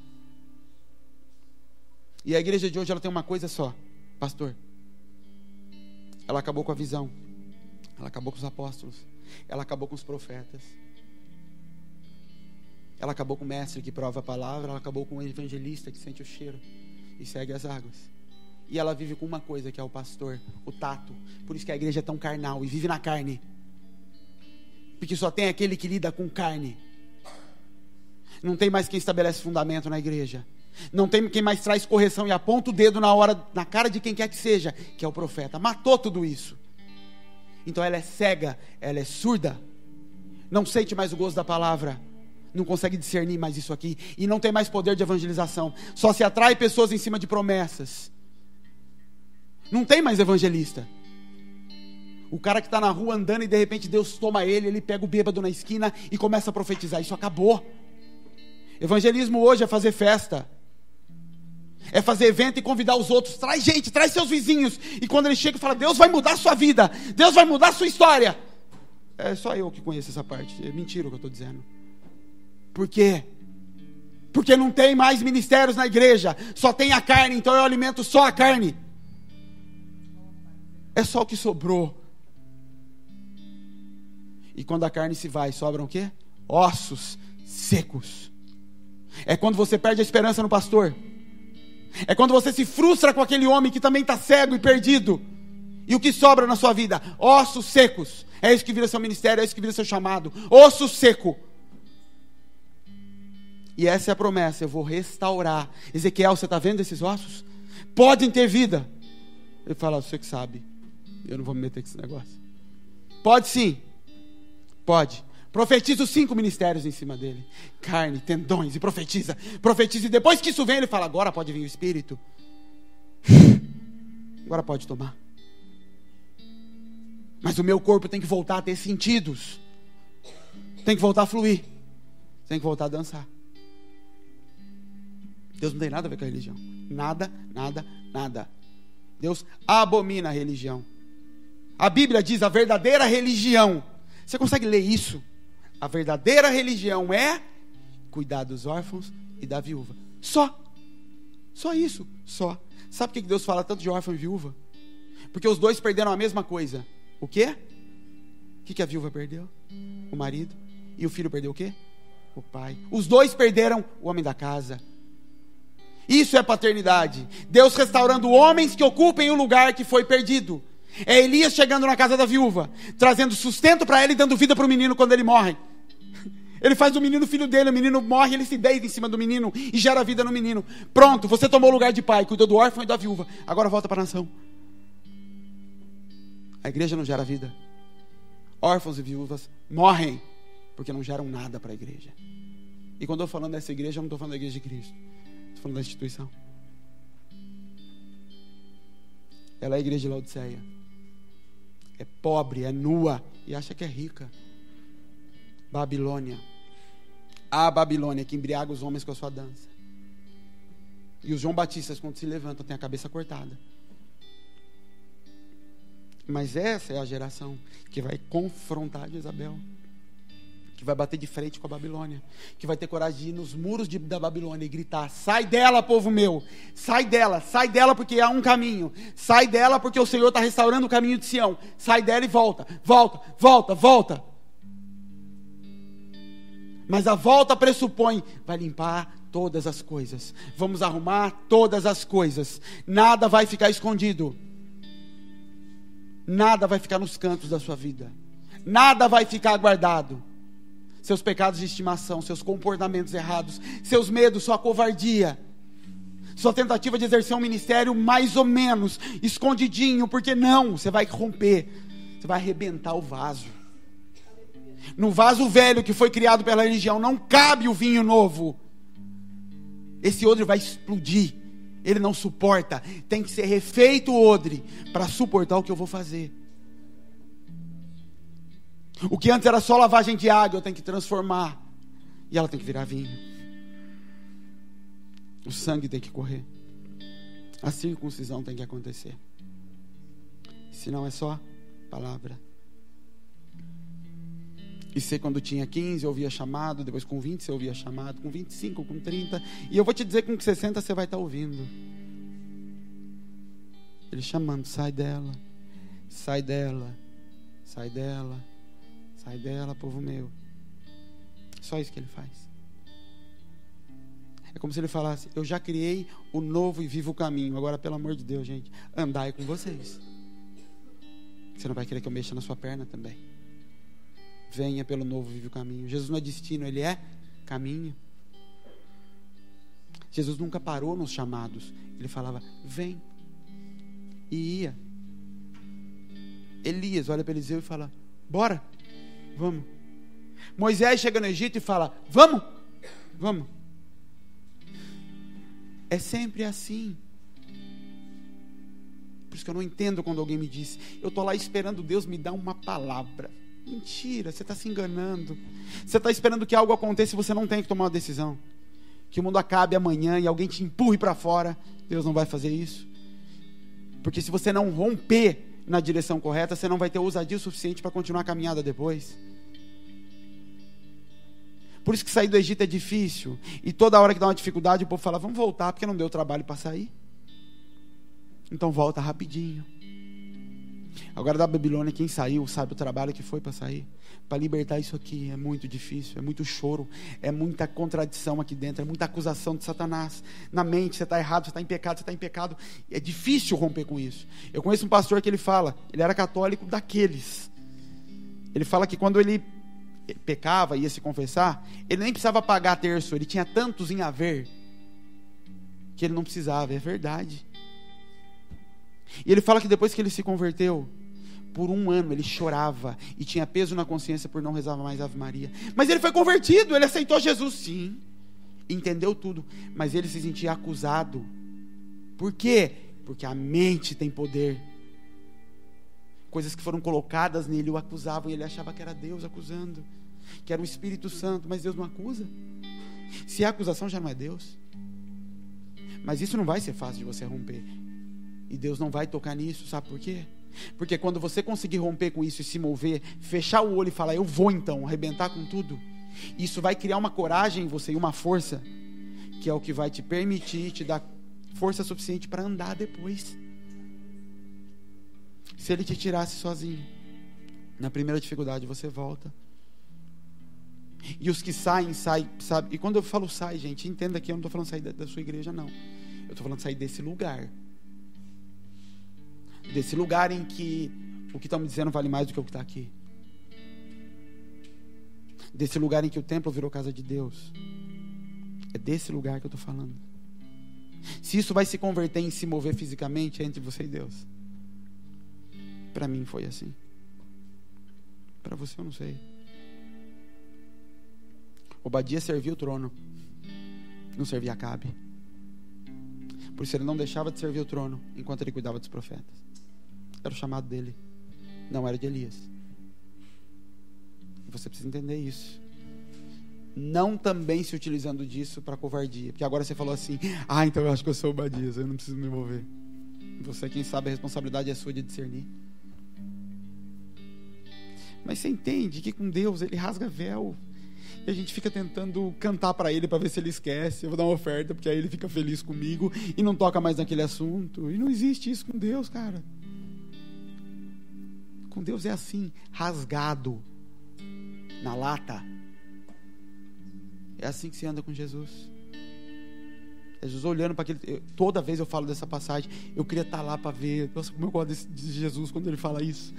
A: E a igreja de hoje, ela tem uma coisa só: pastor. Ela acabou com a visão, ela acabou com os apóstolos, ela acabou com os profetas, ela acabou com o mestre que prova a palavra, ela acabou com o evangelista que sente o cheiro e segue as águas. E ela vive com uma coisa, que é o pastor, o tato. Por isso que a igreja é tão carnal e vive na carne, porque só tem aquele que lida com carne. Não tem mais quem estabelece fundamento na igreja. Não tem quem mais traz correção e aponta o dedo na cara de quem quer que seja, que é o profeta. Matou tudo isso. Então ela é cega, ela é surda, não sente mais o gosto da palavra, não consegue discernir mais isso aqui, e não tem mais poder de evangelização. Só se atrai pessoas em cima de promessas. Não tem mais evangelista. O cara que está na rua andando e de repente Deus toma ele, ele pega o bêbado na esquina e começa a profetizar. Isso acabou. Evangelismo hoje é fazer festa, é fazer evento e convidar os outros. Traz gente, traz seus vizinhos. E quando ele chega e fala: Deus vai mudar a sua vida, Deus vai mudar a sua história. É só eu que conheço essa parte. É mentira o que eu estou dizendo. Por quê? Porque não tem mais ministérios na igreja. Só tem a carne, então eu alimento só a carne. É só o que sobrou. E quando a carne se vai, sobram o quê? Ossos secos. É quando você perde a esperança no pastor. É quando você se frustra com aquele homem que também está cego e perdido. E o que sobra na sua vida? Ossos secos. É isso que vira seu ministério, é isso que vira seu chamado. Osso seco. E essa é a promessa: eu vou restaurar. Ezequiel, você está vendo esses ossos? Podem ter vida. Ele fala: você que sabe, eu não vou me meter com esse negócio. Pode sim. Pode. Profetiza os 5 ministérios em cima dele: carne, tendões, e profetiza. Profetiza, e depois que isso vem, ele fala: agora pode vir o Espírito. Agora pode tomar. Mas o meu corpo tem que voltar a ter sentidos. Tem que voltar a fluir. Tem que voltar a dançar. Deus não tem nada a ver com a religião. Nada, nada, nada. Deus abomina a religião. A Bíblia diz: a verdadeira religião. Você consegue ler isso? A verdadeira religião é cuidar dos órfãos e da viúva. Só isso. Só. Sabe por que Deus fala tanto de órfão e viúva? Porque os dois perderam a mesma coisa. O quê? O que a viúva perdeu? O marido. E o filho perdeu o quê? O pai. Os dois perderam o homem da casa. Isso é paternidade. Deus restaurando homens que ocupem o lugar que foi perdido. É Elias chegando na casa da viúva, trazendo sustento para ela e dando vida para o menino quando ele morre. Ele faz do menino filho dele, o menino morre, ele se deita em cima do menino e gera vida no menino. Pronto, você tomou o lugar de pai, cuidou do órfão e da viúva. Agora volta para a nação. A igreja não gera vida. Órfãos e viúvas morrem porque não geram nada para a igreja. E quando eu estou falando dessa igreja, eu não estou falando da igreja de Cristo. Estou falando da instituição. Ela é a igreja de Laodiceia. É pobre, é nua e acha que é rica. Babilônia. A Babilônia que embriaga os homens com a sua dança. E os João Batistas, quando se levantam, têm a cabeça cortada. Mas essa é a geração que vai confrontar Jezabel, que vai bater de frente com a Babilônia, que vai ter coragem de ir nos muros da Babilônia e gritar: sai dela, povo meu, sai dela porque há um caminho, sai dela porque o Senhor está restaurando o caminho de Sião, sai dela e volta. Mas a volta pressupõe: vai limpar todas as coisas, vamos arrumar todas as coisas, nada vai ficar escondido, nada vai ficar nos cantos da sua vida, nada vai ficar guardado. seus pecados de estimação, seus comportamentos errados, seus medos, sua covardia, sua tentativa de exercer um ministério mais ou menos escondidinho, porque não, você vai romper, você vai arrebentar o vaso. No vaso velho que foi criado pela religião não cabe o vinho novo. Esse odre vai explodir, ele não suporta. Tem que ser refeito o odre para suportar o que eu vou fazer. O que antes era só lavagem de água, eu tenho que transformar, e ela tem que virar vinho. O sangue tem que correr, a circuncisão tem que acontecer, senão é só palavra. E você, quando tinha 15, ouvia chamado, depois com 20 você ouvia chamado, com 25, com 30, e eu vou te dizer que com 60 você vai estar ouvindo ele chamando: sai dela, sai dela, sai dela, sai dela, povo meu. Só isso que ele faz. É como se ele falasse: eu já criei o novo e vivo caminho, agora, pelo amor de Deus, gente, andai com vocês. Você não vai querer que eu mexa na sua perna também? Venha pelo novo e vivo caminho. Jesus não é destino, ele é caminho. Jesus nunca parou nos chamados, ele falava: vem, e ia. Elias olha para Eliseu e fala: bora, vamos. Moisés chega no Egito e fala: vamos, vamos. É sempre assim. Por isso que eu não entendo quando alguém me diz: eu estou lá esperando Deus me dar uma palavra. Mentira, você está se enganando. Você está esperando que algo aconteça e você não tem que tomar uma decisão, que o mundo acabe amanhã e alguém te empurre para fora. Deus não vai fazer isso, porque se você não romper na direção correta, você não vai ter ousadia o suficiente para continuar a caminhada depois. Por isso que sair do Egito é difícil, e toda hora que dá uma dificuldade o povo fala: vamos voltar, porque não deu trabalho para sair. Então volta rapidinho. Agora da Babilônia, quem saiu sabe o trabalho que foi para sair. Para libertar isso aqui é muito difícil, é muito choro, é muita contradição aqui dentro, é muita acusação de Satanás na mente. Você está errado, você está em pecado, você está em pecado. É difícil romper com isso. Eu conheço um pastor que ele fala, ele era católico daqueles. Ele fala que quando ele pecava, ia se confessar, ele nem precisava pagar terço, ele tinha tantos em haver que ele não precisava. É verdade. E ele fala que depois que ele se converteu, por 1 ano ele chorava e tinha peso na consciência por não rezar mais Ave Maria. Mas ele foi convertido, ele aceitou Jesus, sim, entendeu tudo, mas ele se sentia acusado. Por quê? Porque a mente tem poder. Coisas que foram colocadas nele o acusavam, e ele achava que era Deus acusando, que era o Espírito Santo. Mas Deus não acusa. Se é acusação, já não é Deus. Mas isso não vai ser fácil de você romper, e Deus não vai tocar nisso. Sabe por quê? Porque quando você conseguir romper com isso e se mover, fechar o olho e falar: eu vou então arrebentar com tudo, isso vai criar uma coragem em você e uma força, que é o que vai te permitir, te dar força suficiente para andar depois. Se ele te tirasse sozinho, na primeira dificuldade você volta. E os que saem, sabe? E quando eu falo sai, gente, entenda que eu não estou falando sair da sua igreja, não. Eu estou falando sair desse lugar. Desse lugar em que o que estão me dizendo vale mais do que o que está aqui. Desse lugar em que o templo virou casa de Deus. É desse lugar que eu estou falando. Se isso vai se converter em se mover fisicamente, é entre você e Deus. Para mim foi assim. Para você eu não sei. Obadia servia o trono, não servia Acabe. Por isso ele não deixava de servir o trono enquanto ele cuidava dos profetas. Era o chamado dele, não era de Elias. Você precisa entender isso. Não também se utilizando disso para covardia, porque agora você falou assim: então eu acho que eu sou Obadias, eu não preciso me envolver. Você, quem sabe, a responsabilidade é sua de discernir. Mas você entende que com Deus ele rasga véu, e a gente fica tentando cantar para ele para ver se ele esquece. Eu vou dar uma oferta porque aí ele fica feliz comigo e não toca mais naquele assunto. E não existe isso com Deus, cara. Com Deus é assim, rasgado na lata. É assim que se anda com Jesus. Jesus olhando para aquele... Toda vez eu falo dessa passagem, eu queria estar lá para ver. Nossa, como eu gosto de Jesus quando ele fala isso.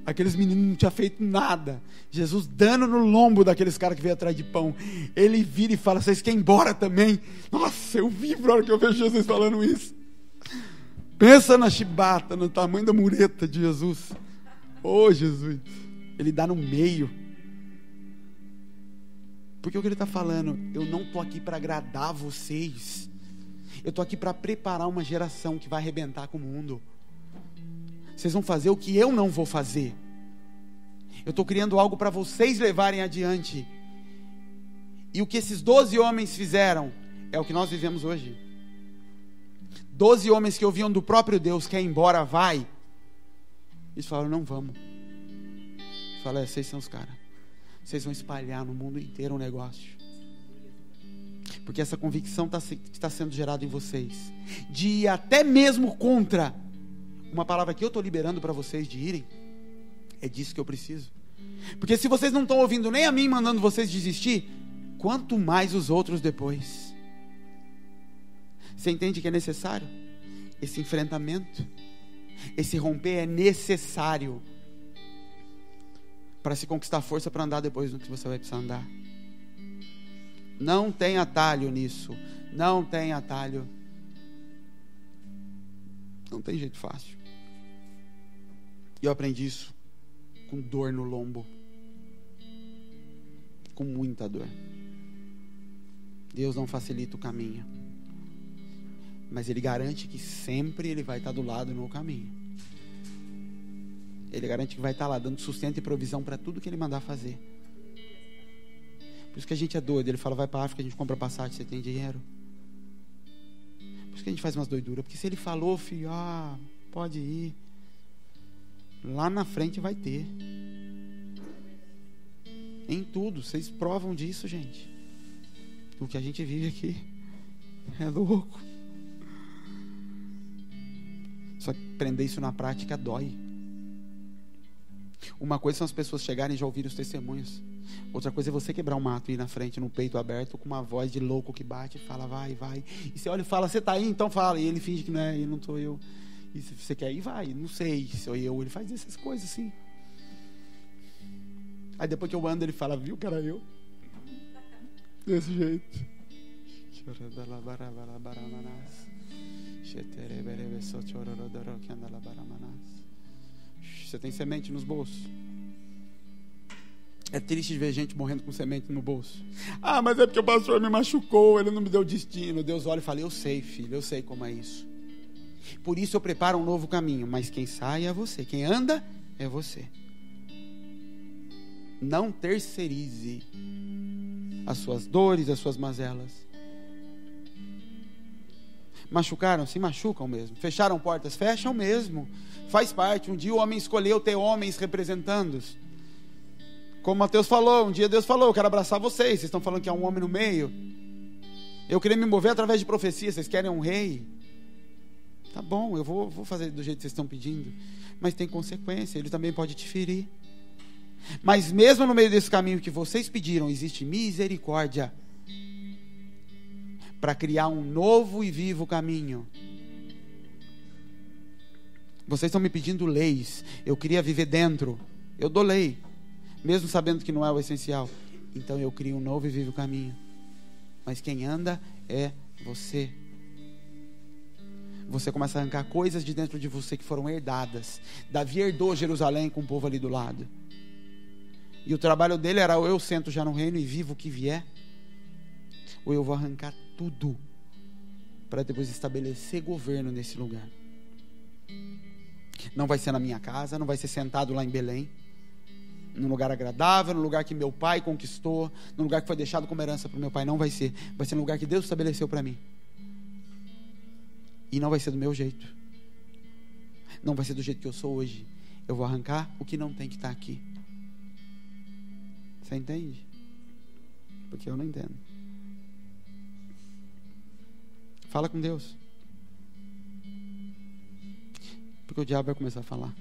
A: Aqueles meninos não tinham feito nada. Jesus dando no lombo daqueles caras que veio atrás de pão. Ele vira e fala: vocês querem ir embora também? Nossa, eu vibro na hora que eu vejo Jesus falando isso. Pensa na chibata, no tamanho da mureta de Jesus. Oh, Jesus. Ele dá no meio. Porque o que ele está falando? Eu não estou aqui para agradar vocês. Eu estou aqui para preparar uma geração que vai arrebentar com o mundo. Vocês vão fazer o que eu não vou fazer. Eu estou criando algo para vocês levarem adiante. E o que esses 12 homens fizeram é o que nós vivemos hoje. 12 homens que ouviam do próprio Deus: quer ir embora, vai. Eles falaram: não vamos. Falaram: vocês são os caras. Vocês vão espalhar no mundo inteiro um negócio. Porque essa convicção está sendo gerada em vocês. De ir até mesmo contra uma palavra que eu estou liberando para vocês de irem. É disso que eu preciso. Porque se vocês não estão ouvindo nem a mim mandando vocês desistir, quanto mais os outros depois. Você entende que é necessário? Esse enfrentamento, esse romper é necessário para se conquistar força para andar depois do que você vai precisar andar. Não tem atalho nisso. Não tem atalho. Não tem jeito fácil. E eu aprendi isso com dor no lombo. Com muita dor. Deus não facilita o caminho, mas Ele garante que sempre Ele vai estar do lado no caminho. Ele garante que vai estar lá dando sustento e provisão para tudo que Ele mandar fazer. Por isso que a gente é doido. Ele fala: vai para a África, a gente compra passagem, você tem dinheiro. Por isso que a gente faz umas doiduras. Porque se Ele falou, filho, pode ir, lá na frente vai ter. Em tudo. Vocês provam disso, gente. O que a gente vive aqui é louco. Só que prender isso na prática dói. Uma coisa são as pessoas chegarem e já ouvirem os testemunhos. Outra coisa é você quebrar um mato e ir na frente, no peito aberto, com uma voz de louco que bate e fala: vai, vai. E você olha e fala: você está aí? Então fala. E ele finge que não é, e não estou eu. E se você quer ir, vai. Não sei se sou eu. Ele faz essas coisas assim. Aí depois que eu ando, ele fala: viu que era eu? Desse jeito. Você tem semente nos bolsos? É triste de ver gente morrendo com semente no bolso. Mas é porque o pastor me machucou, ele não me deu destino. Deus olha e fala: eu sei, filho, eu sei como é isso. Por isso eu preparo um novo caminho. Mas quem sai é você, quem anda é você. Não terceirize as suas dores, as suas mazelas. Machucaram? Se machucam mesmo. Fecharam portas? Fecham mesmo. Faz parte. Um dia o homem escolheu ter homens representando-os. Como Mateus falou, um dia Deus falou: eu quero abraçar vocês. Vocês estão falando que há um homem no meio. Eu queria me mover através de profecia. Vocês querem um rei? Tá bom, eu vou fazer do jeito que vocês estão pedindo. Mas tem consequência. Ele também pode te ferir. Mas mesmo no meio desse caminho que vocês pediram, existe misericórdia para criar um novo e vivo caminho. Vocês estão me pedindo leis. Eu queria viver dentro. Eu dou lei, mesmo sabendo que não é o essencial. Então eu crio um novo e vivo caminho. Mas quem anda é você. Você começa a arrancar coisas de dentro de você que foram herdadas. Davi herdou Jerusalém com o povo ali do lado. E o trabalho dele era: ou eu sento já no reino e vivo o que vier, ou eu vou arrancar tudo para depois estabelecer governo nesse lugar. Não vai ser na minha casa, não vai ser sentado lá em Belém, num lugar agradável, num lugar que meu pai conquistou, num lugar que foi deixado como herança para o meu pai. Não vai ser. Vai ser no lugar que Deus estabeleceu para mim. E não vai ser do meu jeito. Não vai ser do jeito que eu sou hoje. Eu vou arrancar o que não tem que estar aqui. Você entende? Porque eu não entendo. Fala com Deus. Porque o diabo vai começar a falar.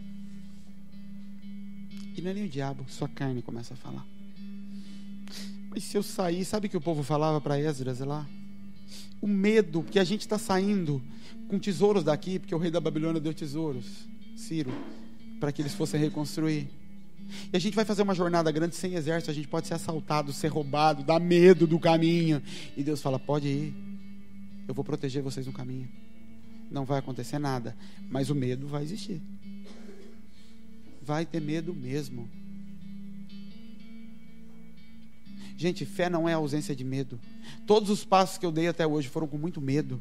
A: E não é nem o diabo, sua carne começa a falar. Mas se eu sair, sabe o que o povo falava para Esdras lá? O medo, porque a gente está saindo com tesouros daqui, porque o rei da Babilônia deu tesouros, Ciro, para que eles fossem reconstruir. E a gente vai fazer uma jornada grande sem exército, a gente pode ser assaltado, ser roubado, dar medo do caminho. E Deus fala, pode ir, eu vou proteger vocês no caminho. Não vai acontecer nada, mas o medo vai existir. Vai ter medo mesmo. Gente, fé não é ausência de medo. Todos os passos que eu dei até hoje foram com muito medo.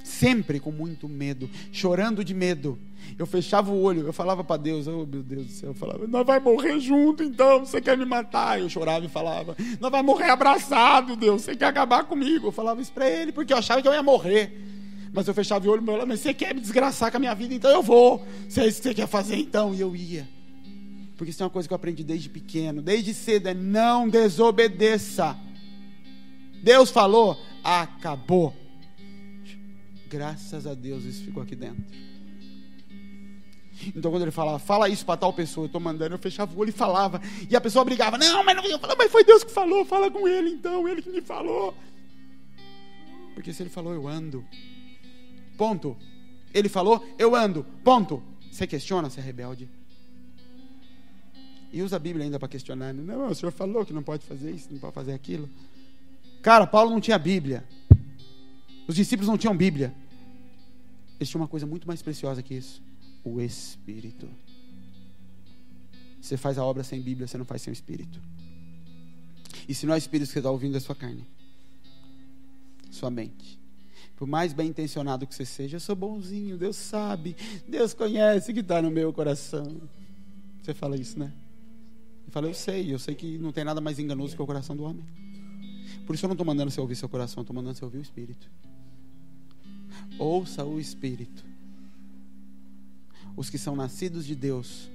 A: Sempre com muito medo, chorando de medo. Eu fechava o olho, eu falava para Deus, oh meu Deus do céu, eu falava, nós vamos morrer junto então, você quer me matar? Eu chorava e falava, nós vamos morrer abraçado, Deus, você quer acabar comigo? Eu falava isso para ele, porque eu achava que eu ia morrer. Mas eu fechava o olho e falava, mas você quer me desgraçar com a minha vida, então eu vou. Se é isso que você quer fazer, então, e eu ia. Porque isso é uma coisa que eu aprendi desde pequeno, desde cedo, é não desobedeça. Deus falou, acabou. Graças a Deus isso ficou aqui dentro. Então quando ele falava, fala isso para tal pessoa, eu estou mandando, eu fechava o olho e falava. E a pessoa brigava, não, mas não, eu falava, mas foi Deus que falou, fala com ele então, ele que me falou. Porque se ele falou, eu ando. Ponto. Ele falou, eu ando. Ponto. Você questiona, você é rebelde. E usa a Bíblia ainda para questionar. Não, o senhor falou que não pode fazer isso, não pode fazer aquilo. Cara, Paulo não tinha Bíblia. Os discípulos não tinham Bíblia. Eles tinham uma coisa muito mais preciosa que isso. O Espírito. Você faz a obra sem Bíblia, você não faz sem o Espírito. E se não é Espírito que você está ouvindo, é sua carne. Sua mente. Por mais bem intencionado que você seja, eu sou bonzinho, Deus sabe, Deus conhece o que está no meu coração. Você fala isso, né? Eu falo, eu sei que não tem nada mais enganoso que o coração do homem. Por isso eu não estou mandando você ouvir seu coração, eu estou mandando você ouvir o Espírito. Ouça o Espírito. Os que são nascidos de Deus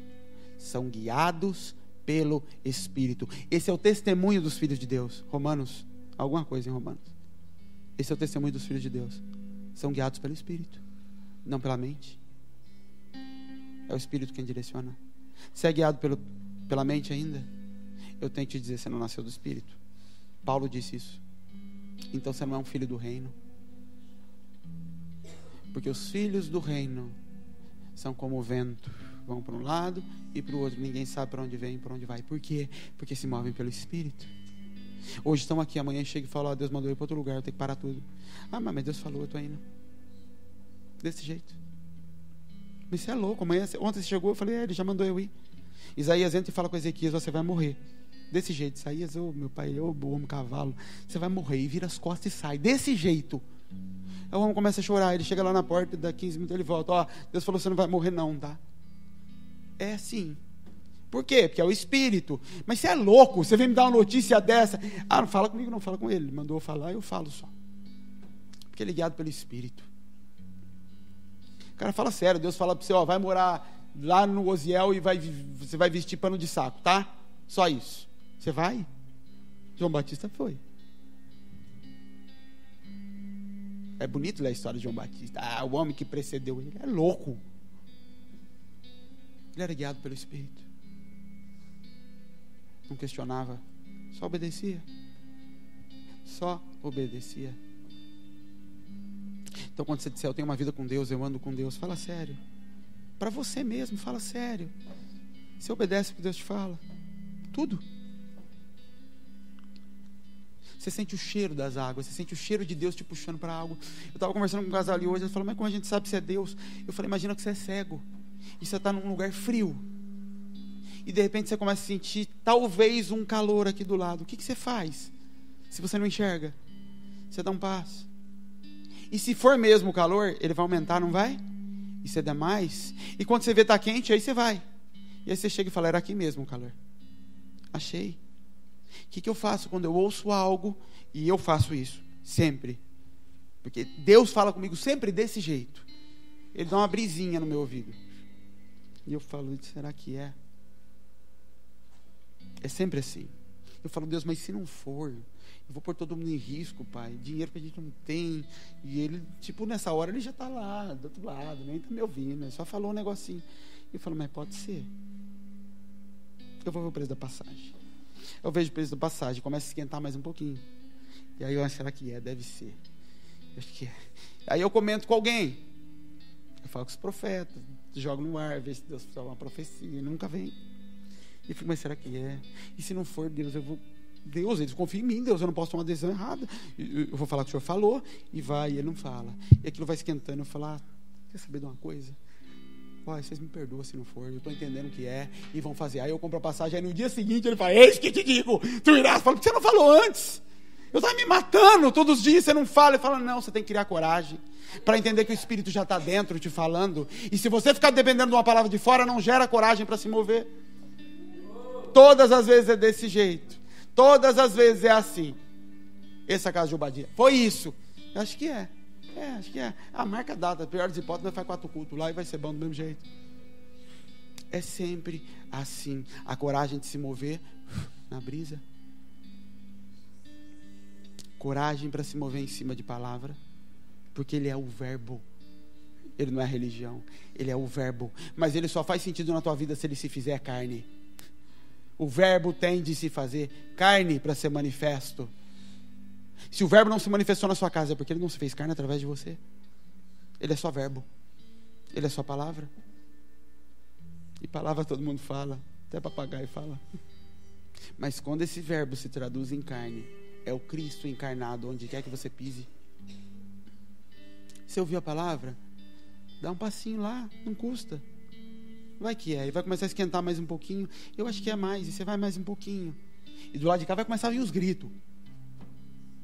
A: são guiados pelo Espírito. Esse é o testemunho dos filhos de Deus. Romanos, alguma coisa em Romanos. Esse é o testemunho dos filhos de Deus. São guiados pelo Espírito, não pela mente. É o Espírito quem direciona. Se é guiado pela mente ainda, eu tenho que te dizer, você não nasceu do Espírito. Paulo disse isso. Então você não é um filho do reino. Porque os filhos do reino são como o vento, vão para um lado e para o outro, ninguém sabe para onde vem e para onde vai. Por quê? Porque se movem pelo Espírito. Hoje estão aqui, amanhã chega e fala, Deus mandou eu ir para outro lugar, eu tenho que parar tudo. Mas Deus falou, eu estou indo desse jeito. Mas você é louco, ontem você chegou, eu falei, ele já mandou eu ir. Isaías entra e fala com Ezequias, você vai morrer desse jeito. Isaías, meu pai, homem cavalo, você vai morrer, e vira as costas e sai, desse jeito. Aí o homem começa a chorar, ele chega lá na porta, dá 15 minutos ele volta, Deus falou, você não vai morrer não, tá? É assim. Por quê? Porque é o Espírito. Mas você é louco, você vem me dar uma notícia dessa. Não fala comigo, não fala com ele. Ele mandou eu falar, eu falo só. Porque ele é guiado pelo Espírito. O cara fala sério, Deus fala para você, vai morar lá no Oziel e você vai vestir pano de saco, tá? Só isso. Você vai? João Batista foi. É bonito ler a história de João Batista. O homem que precedeu ele é louco. Ele era guiado pelo Espírito. Não questionava, só obedecia. Só obedecia. Então quando você disser, eu tenho uma vida com Deus, eu ando com Deus, fala sério. Para você mesmo, fala sério. Você obedece o que Deus te fala. Tudo. Você sente o cheiro das águas, você sente o cheiro de Deus te puxando para algo. Eu estava conversando com um casal ali hoje, ele falou, mas como a gente sabe se é Deus? Eu falei, imagina que você é cego e você está num lugar frio. E de repente você começa a sentir talvez um calor aqui do lado. O que você faz? Se você não enxerga, você dá um passo. E se for mesmo o calor, ele vai aumentar, não vai? E você dá mais. E quando você vê está quente, aí você vai. E aí você chega e fala, era aqui mesmo o calor. Achei. O que eu faço quando eu ouço algo e eu faço isso? Sempre. Porque Deus fala comigo sempre desse jeito. Ele dá uma brisinha no meu ouvido. E eu falo, será que é? É sempre assim. Eu falo, Deus, mas se não for, eu vou pôr todo mundo em risco, pai. Dinheiro que a gente não tem. E ele, nessa hora ele já está lá, do outro lado, nem está me ouvindo. Ele só falou um negocinho. Eu falo, mas pode ser. Eu vou ver o preço da passagem. Eu vejo o preço da passagem, começa a esquentar mais um pouquinho. E aí eu acho, será que é? Deve ser. Eu acho que é. Aí eu comento com alguém. Eu falo com os profetas. jogo no ar, vê se Deus precisa uma profecia, e nunca vem. E eu fico, mas será que é? E se não for Deus, Deus, eles confiam em mim, Deus, eu não posso tomar uma decisão errada. Eu vou falar que o Senhor falou, e vai, e ele não fala. E aquilo vai esquentando, eu falo, quer saber de uma coisa? Olha, vocês me perdoam se não for, eu estou entendendo o que é, e vão fazer. Aí eu compro a passagem, aí no dia seguinte ele fala, eis que te digo, tu irás. Fala, por que você não falou antes? Eu estava me matando todos os dias, você não fala. Ele fala, não, você tem que criar coragem, para entender que o Espírito já está dentro te falando. E se você ficar dependendo de uma palavra de fora, não gera coragem para se mover. Todas as vezes é desse jeito. Todas as vezes é assim. Essa casa de Obadia. Foi isso. Eu acho que é. Acho que é. Marca a data. Pior das hipóteses, nós faz 4 cultos lá e vai ser bom do mesmo jeito. É sempre assim. A coragem de se mover na brisa. Coragem para se mover em cima de palavra. Porque ele é o verbo. Ele não é religião. Ele é o verbo. Mas ele só faz sentido na tua vida se ele se fizer carne. O verbo tem de se fazer carne para ser manifesto. Se o verbo não se manifestou na sua casa, é porque ele não se fez carne através de você. Ele é só verbo. Ele é só palavra. E palavra todo mundo fala. Até papagaio fala. Mas quando esse verbo se traduz em carne, é o Cristo encarnado onde quer que você pise. Você ouviu a palavra? Dá um passinho lá, não custa. Vai que é, e vai começar a esquentar mais um pouquinho. Eu acho que é mais, e você vai mais um pouquinho. E do lado de cá vai começar a vir os gritos.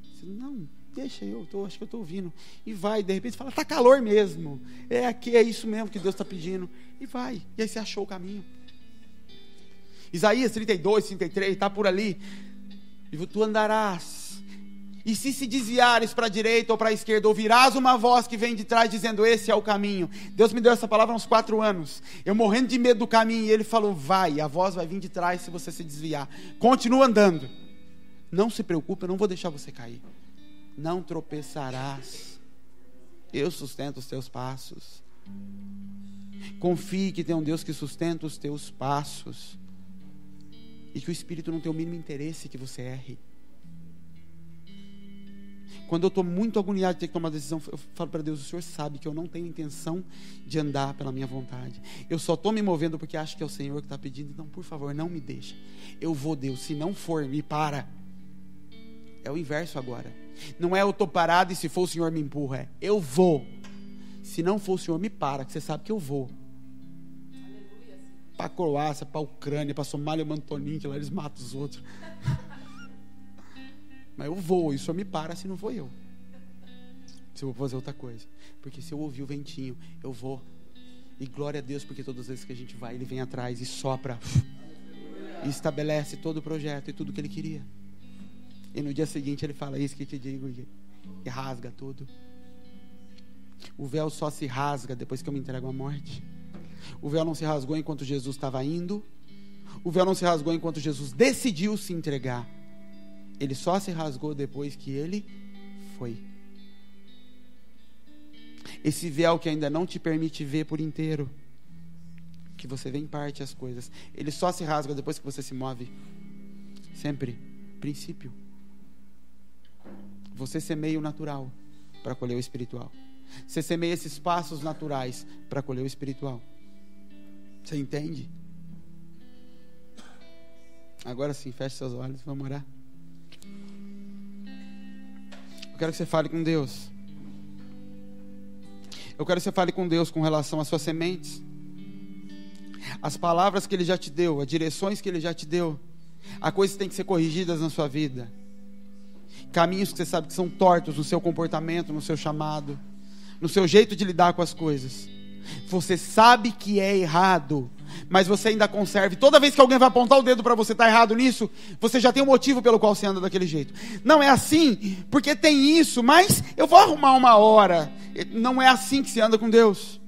A: Você, não, deixa acho que eu estou ouvindo. E vai, de repente você fala, tá calor mesmo. Aqui é isso mesmo que Deus está pedindo. E vai, e aí você achou o caminho. Isaías 32, 33, está por ali. E tu andarás. E se desviares para a direita ou para a esquerda, ouvirás uma voz que vem de trás dizendo, esse é o caminho. Deus me deu essa palavra há uns 4 anos. Eu morrendo de medo do caminho. E ele falou, vai, a voz vai vir de trás se você se desviar. Continua andando. Não se preocupe, eu não vou deixar você cair. Não tropeçarás. Eu sustento os teus passos. Confie que tem um Deus que sustenta os teus passos. E que o Espírito não tem o mínimo interesse que você erre. Quando eu estou muito agoniado de ter que tomar uma decisão, eu falo para Deus, o Senhor sabe que eu não tenho intenção de andar pela minha vontade. Eu só estou me movendo porque acho que é o Senhor que está pedindo. Então, por favor, não me deixa. Eu vou, Deus. Se não for, me para. É o inverso agora. Não é eu estou parado e se for o Senhor me empurra. É eu vou. Se não for o Senhor, me para, que você sabe que eu vou. Para a Croácia, para a Ucrânia, para a Somália, o Mantoninho, que lá eles matam os outros. Mas eu vou, e o Senhor me para se não for eu. Se eu vou fazer outra coisa. Porque se eu ouvir o ventinho, eu vou. E glória a Deus, porque todas as vezes que a gente vai, Ele vem atrás e sopra. E estabelece todo o projeto e tudo que Ele queria. E no dia seguinte Ele fala, isso que te digo, e rasga tudo. O véu só se rasga depois que eu me entrego à morte. O véu não se rasgou enquanto Jesus estava indo. O véu não se rasgou enquanto Jesus decidiu se entregar. Ele só se rasgou depois que Ele foi. Esse véu que ainda não te permite ver por inteiro, que você vê em parte as coisas, ele só se rasga depois que você se move. Sempre. Princípio. Você semeia o natural para colher o espiritual. Você semeia esses passos naturais para colher o espiritual. Você entende? Agora sim, feche seus olhos, vamos orar. Eu quero que você fale com Deus. Eu quero que você fale com Deus com relação às suas sementes. As palavras que Ele já te deu, as direções que Ele já te deu. Há coisas que têm que ser corrigidas na sua vida. Caminhos que você sabe que são tortos no seu comportamento, no seu chamado, no seu jeito de lidar com as coisas. Você sabe que é errado, mas você ainda conserva. Toda vez que alguém vai apontar o dedo para você estar errado nisso, você já tem um motivo pelo qual você anda daquele jeito. Não é assim, porque tem isso, mas eu vou arrumar uma hora. Não é assim que se anda com Deus.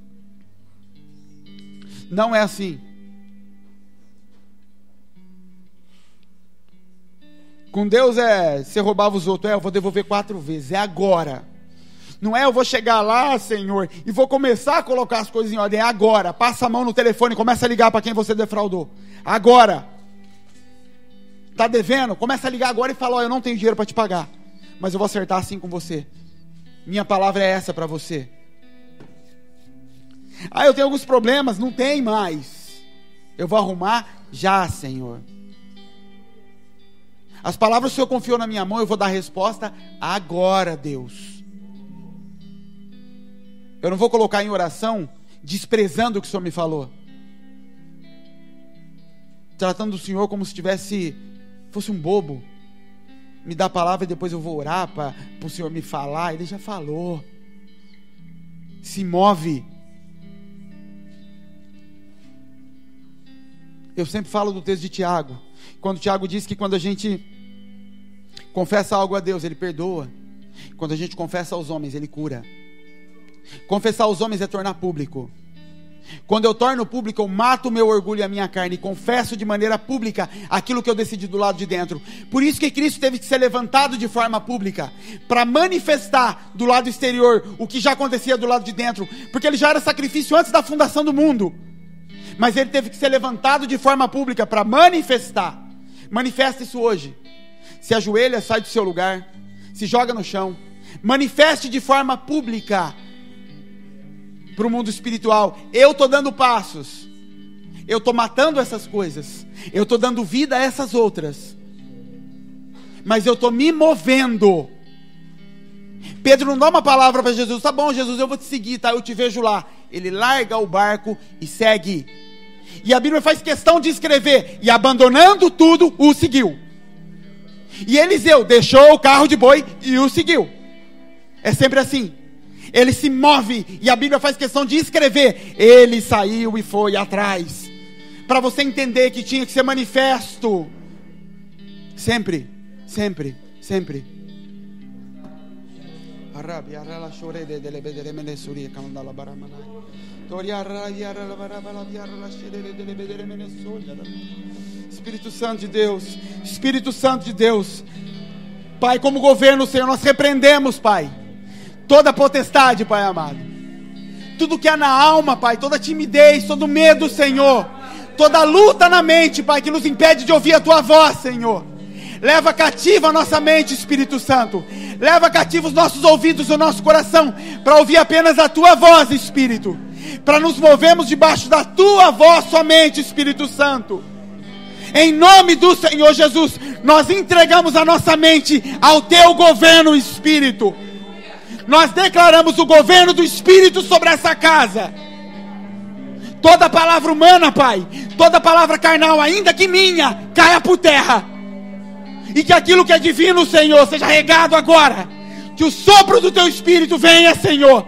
A: Não é assim. Com Deus você roubava os outros, eu vou devolver 4 vezes, é agora. Não é eu vou chegar lá, Senhor, e vou começar a colocar as coisas em ordem. É agora. Passa a mão no telefone e começa a ligar para quem você defraudou. Agora. Está devendo? Começa a ligar agora e fala, eu não tenho dinheiro para te pagar, mas eu vou acertar assim com você. Minha palavra é essa para você. Ah, eu tenho alguns problemas. Não tem mais. Eu vou arrumar já, Senhor. As palavras que o Senhor confiou na minha mão, eu vou dar a resposta agora, Deus. Eu não vou colocar em oração desprezando o que o Senhor me falou, tratando o Senhor como se fosse um bobo. Me dá a palavra e depois eu vou orar para o Senhor me falar. Ele já falou. Se move. Eu sempre falo do texto de Tiago, quando Tiago diz que quando a gente confessa algo a Deus, Ele perdoa. Quando a gente confessa aos homens, Ele cura. Confessar aos homens é tornar público. Quando eu torno público, eu mato o meu orgulho e a minha carne e confesso de maneira pública aquilo que eu decidi do lado de dentro. Por isso que Cristo teve que ser levantado de forma pública, para manifestar do lado exterior o que já acontecia do lado de dentro, porque Ele já era sacrifício antes da fundação do mundo, mas Ele teve que ser levantado de forma pública para manifestar. Manifesta isso hoje. Se ajoelha, sai do seu lugar, se joga no chão, manifeste de forma pública para o mundo espiritual. Eu estou dando passos, eu estou matando essas coisas, eu estou dando vida a essas outras, mas eu estou me movendo. Pedro não dá uma palavra para Jesus: tá bom, Jesus, eu vou te seguir, tá? Eu te vejo lá. Ele larga o barco e segue. E a Bíblia faz questão de escrever: e abandonando tudo, o seguiu. E Eliseu deixou o carro de boi e o seguiu. É sempre assim. Ele se move, e a Bíblia faz questão de escrever: ele saiu e foi atrás, para você entender que tinha que ser manifesto. Sempre, sempre, sempre. Espírito Santo de Deus, Espírito Santo de Deus, Pai, como governo, Senhor, nós repreendemos, Pai, toda potestade, Pai amado, tudo que há na alma, Pai, toda timidez, todo medo, Senhor, toda luta na mente, Pai, que nos impede de ouvir a Tua voz, Senhor. Leva cativa a nossa mente, Espírito Santo. Leva cativa os nossos ouvidos, o nosso coração, para ouvir apenas a Tua voz, Espírito, para nos movermos debaixo da Tua voz somente, Espírito Santo. Em nome do Senhor Jesus, nós entregamos a nossa mente ao Teu governo, Espírito. Nós declaramos o governo do Espírito sobre essa casa. Toda palavra humana, Pai, toda palavra carnal, ainda que minha, caia por terra. E que aquilo que é divino, Senhor, seja regado agora. Que o sopro do Teu Espírito venha, Senhor,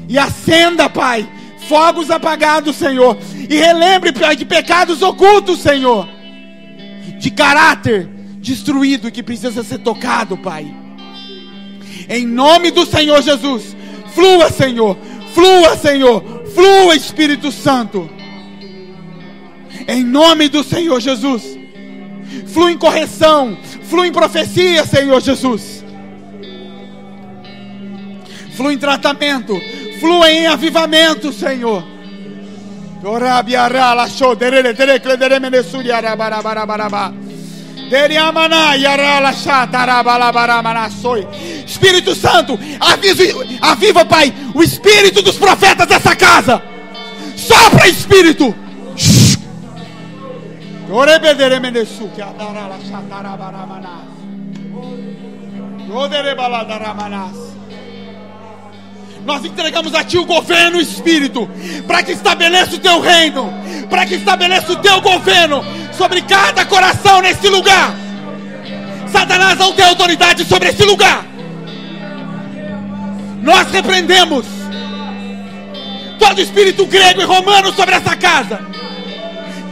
A: e acenda, Pai, fogos apagados, Senhor. E relembre, Pai, de pecados ocultos, Senhor, de caráter destruído e que precisa ser tocado, Pai. Em nome do Senhor Jesus, flua, Senhor, flua, Senhor, flua, Espírito Santo. Em nome do Senhor Jesus, flua em correção, flua em profecia, Senhor Jesus. Flua em tratamento, flua em avivamento, Senhor. Espírito Santo, aviva, Pai, o espírito dos profetas dessa casa. Sopra, Espírito. Nós entregamos a Ti o governo, Espírito, para que estabeleça o Teu reino, para que estabeleça o Teu governo sobre cada coração nesse lugar. Satanás não tem autoridade sobre esse lugar. Nós repreendemos todo espírito grego e romano sobre essa casa.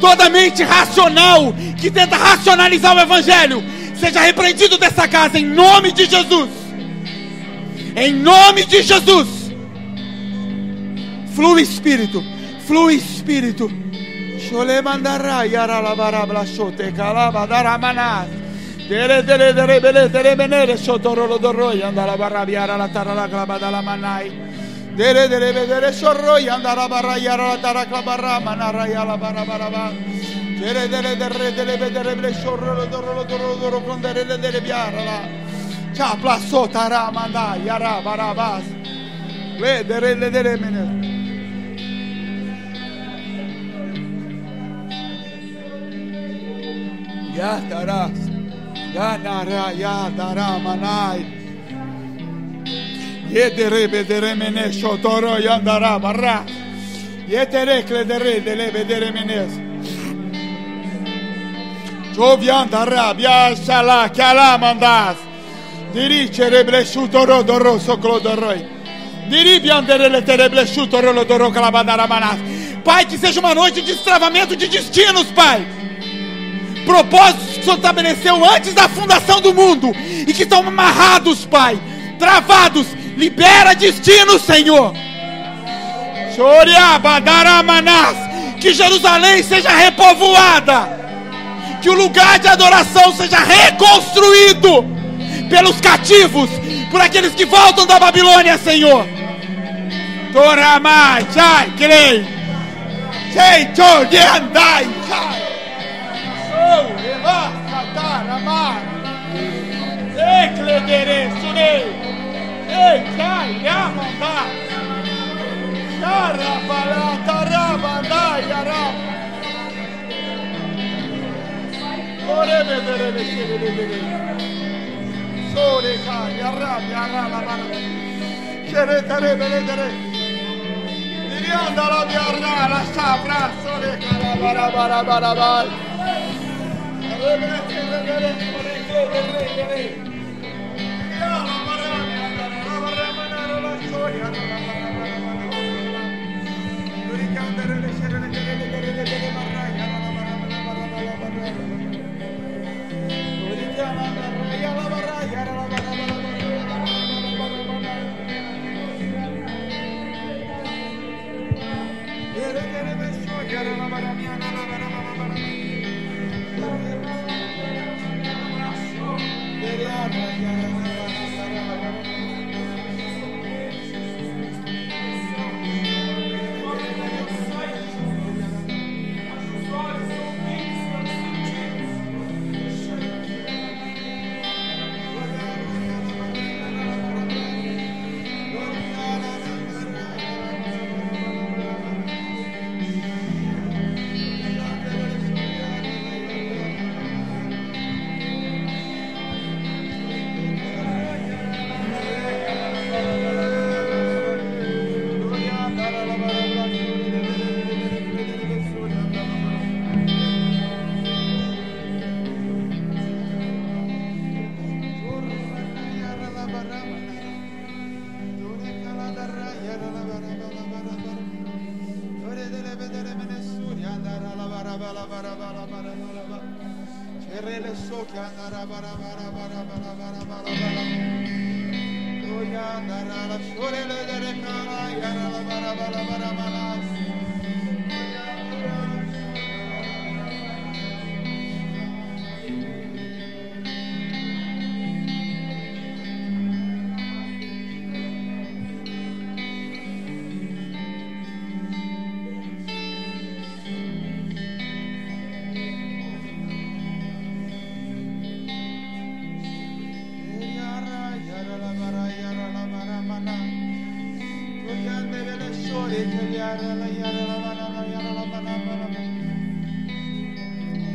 A: Toda mente racional que tenta racionalizar o Evangelho, seja repreendido dessa casa em nome de Jesus. Em nome de Jesus. Flui, Espírito, flui, Espírito. Yadaras, Yanara, Yadara, Manai, Yedere, Bedere, Menesho, Toro, Yandara, Barra, Yetere, Cledere, Dele, Bedere, Menes, Joviandara, Biashala, Kala, Mandas, Dirice, Reblesciuto, Rodoro, Soclodoroi, Diribiandere, Tereblesciuto, Rodoro, Calabadara, Manas. Pai, que seja uma noite de destravamento de destinos, Pai. Propósitos que o Senhor estabeleceu antes da fundação do mundo e que estão amarrados, Pai, travados. Libera destinos, Senhor. Que Jerusalém seja repovoada, que o lugar de adoração seja reconstruído pelos cativos, por aqueles que voltam da Babilônia, Senhor. Toramai, Chai, Crei, Chei, Chodiandai, Chai. Ecledere, Sunei, Ecai, Yamanda, Yarabala, Tarabanda, Yarab, Orebedere, Soreka, Yarab, Yarab, Sheretare, Beledere, Iriandara, Yarra, Sabra, Soreka, Barabara,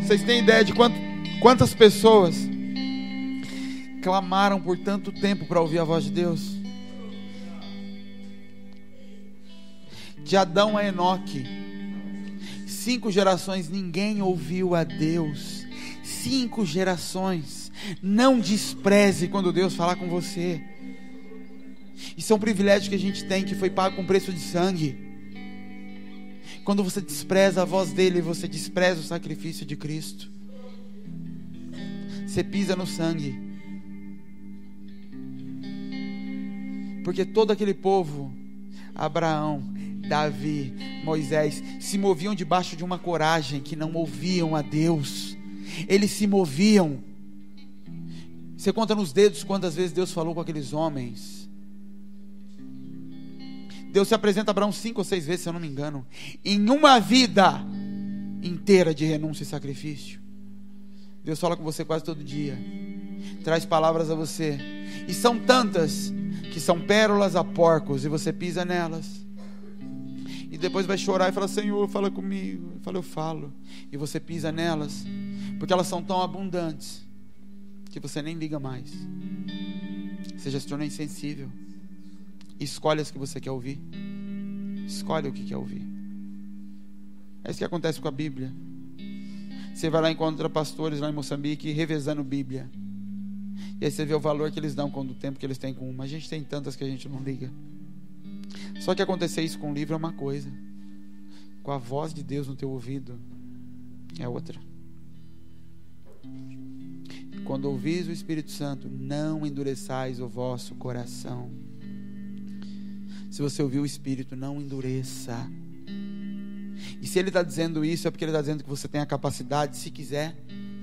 A: Vocês têm ideia de quantas pessoas clamaram por tanto tempo para ouvir a voz de Deus? De Adão a Enoque, 5 gerações ninguém ouviu a Deus. 5 gerações. Não despreze quando Deus falar com você. Isso é um privilégio que a gente tem, que foi pago com preço de sangue. Quando você despreza a voz dele, você despreza o sacrifício de Cristo. Você pisa no sangue. Porque todo aquele povo, Abraão, Davi, Moisés, se moviam debaixo de uma coragem que não ouviam a Deus. Eles se moviam. Você conta nos dedos quantas vezes Deus falou com aqueles homens. Deus se apresenta a Abraão 5 ou 6 vezes, se eu não me engano, em uma vida inteira de renúncia e sacrifício. Deus fala com você quase todo dia, traz palavras a você, e são tantas que são pérolas a porcos, e você pisa nelas, e depois vai chorar e fala: Senhor, fala comigo. Eu falo, e você pisa nelas, porque elas são tão abundantes que você nem liga mais. Você já se tornou insensível. Escolhe as que você quer ouvir. Escolhe o que quer ouvir. É isso que acontece com a Bíblia. Você vai lá e encontra pastores lá em Moçambique revezando Bíblia. E aí você vê o valor que eles dão com o tempo que eles têm com uma. A gente tem tantas que a gente não liga. Só que acontecer isso com o livro é uma coisa. Com a voz de Deus no teu ouvido é outra. Quando ouvis o Espírito Santo, não endureçais o vosso coração. Se você ouvir o Espírito, não endureça. E se Ele está dizendo isso, é porque Ele está dizendo que você tem a capacidade, se quiser,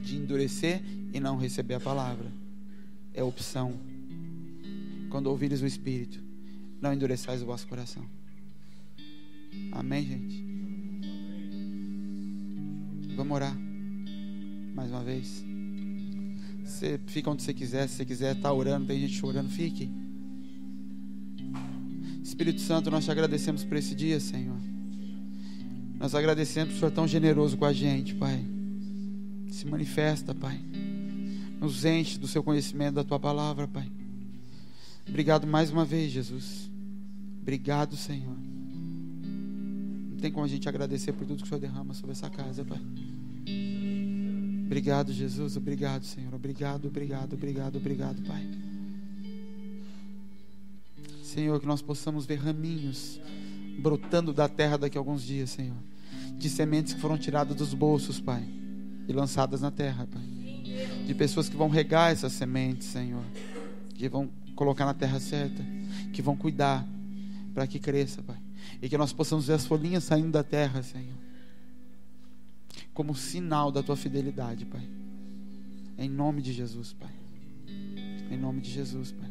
A: de endurecer e não receber a palavra. É opção. Quando ouvires o Espírito, não endureçais o vosso coração. Amém, gente? Vamos orar mais uma vez. Você fica onde você quiser. Se você quiser estar orando, tem gente chorando, fique. Espírito Santo, nós te agradecemos por esse dia, Senhor. Nós agradecemos por o Senhor tão generoso com a gente, Pai. Se manifesta, Pai. Nos enche do seu conhecimento, da tua palavra, Pai. Obrigado mais uma vez, Jesus. Obrigado, Senhor. Não tem como a gente agradecer por tudo que o Senhor derrama sobre essa casa, Pai. Obrigado, Jesus. Obrigado, Senhor. Obrigado, obrigado, obrigado, obrigado, Pai. Senhor, que nós possamos ver raminhos brotando da terra daqui a alguns dias, Senhor, de sementes que foram tiradas dos bolsos, Pai, e lançadas na terra, Pai, de pessoas que vão regar essas sementes, Senhor, que vão colocar na terra certa, que vão cuidar para que cresça, Pai, e que nós possamos ver as folhinhas saindo da terra, Senhor, como sinal da tua fidelidade, Pai, em nome de Jesus, Pai, em nome de Jesus, Pai.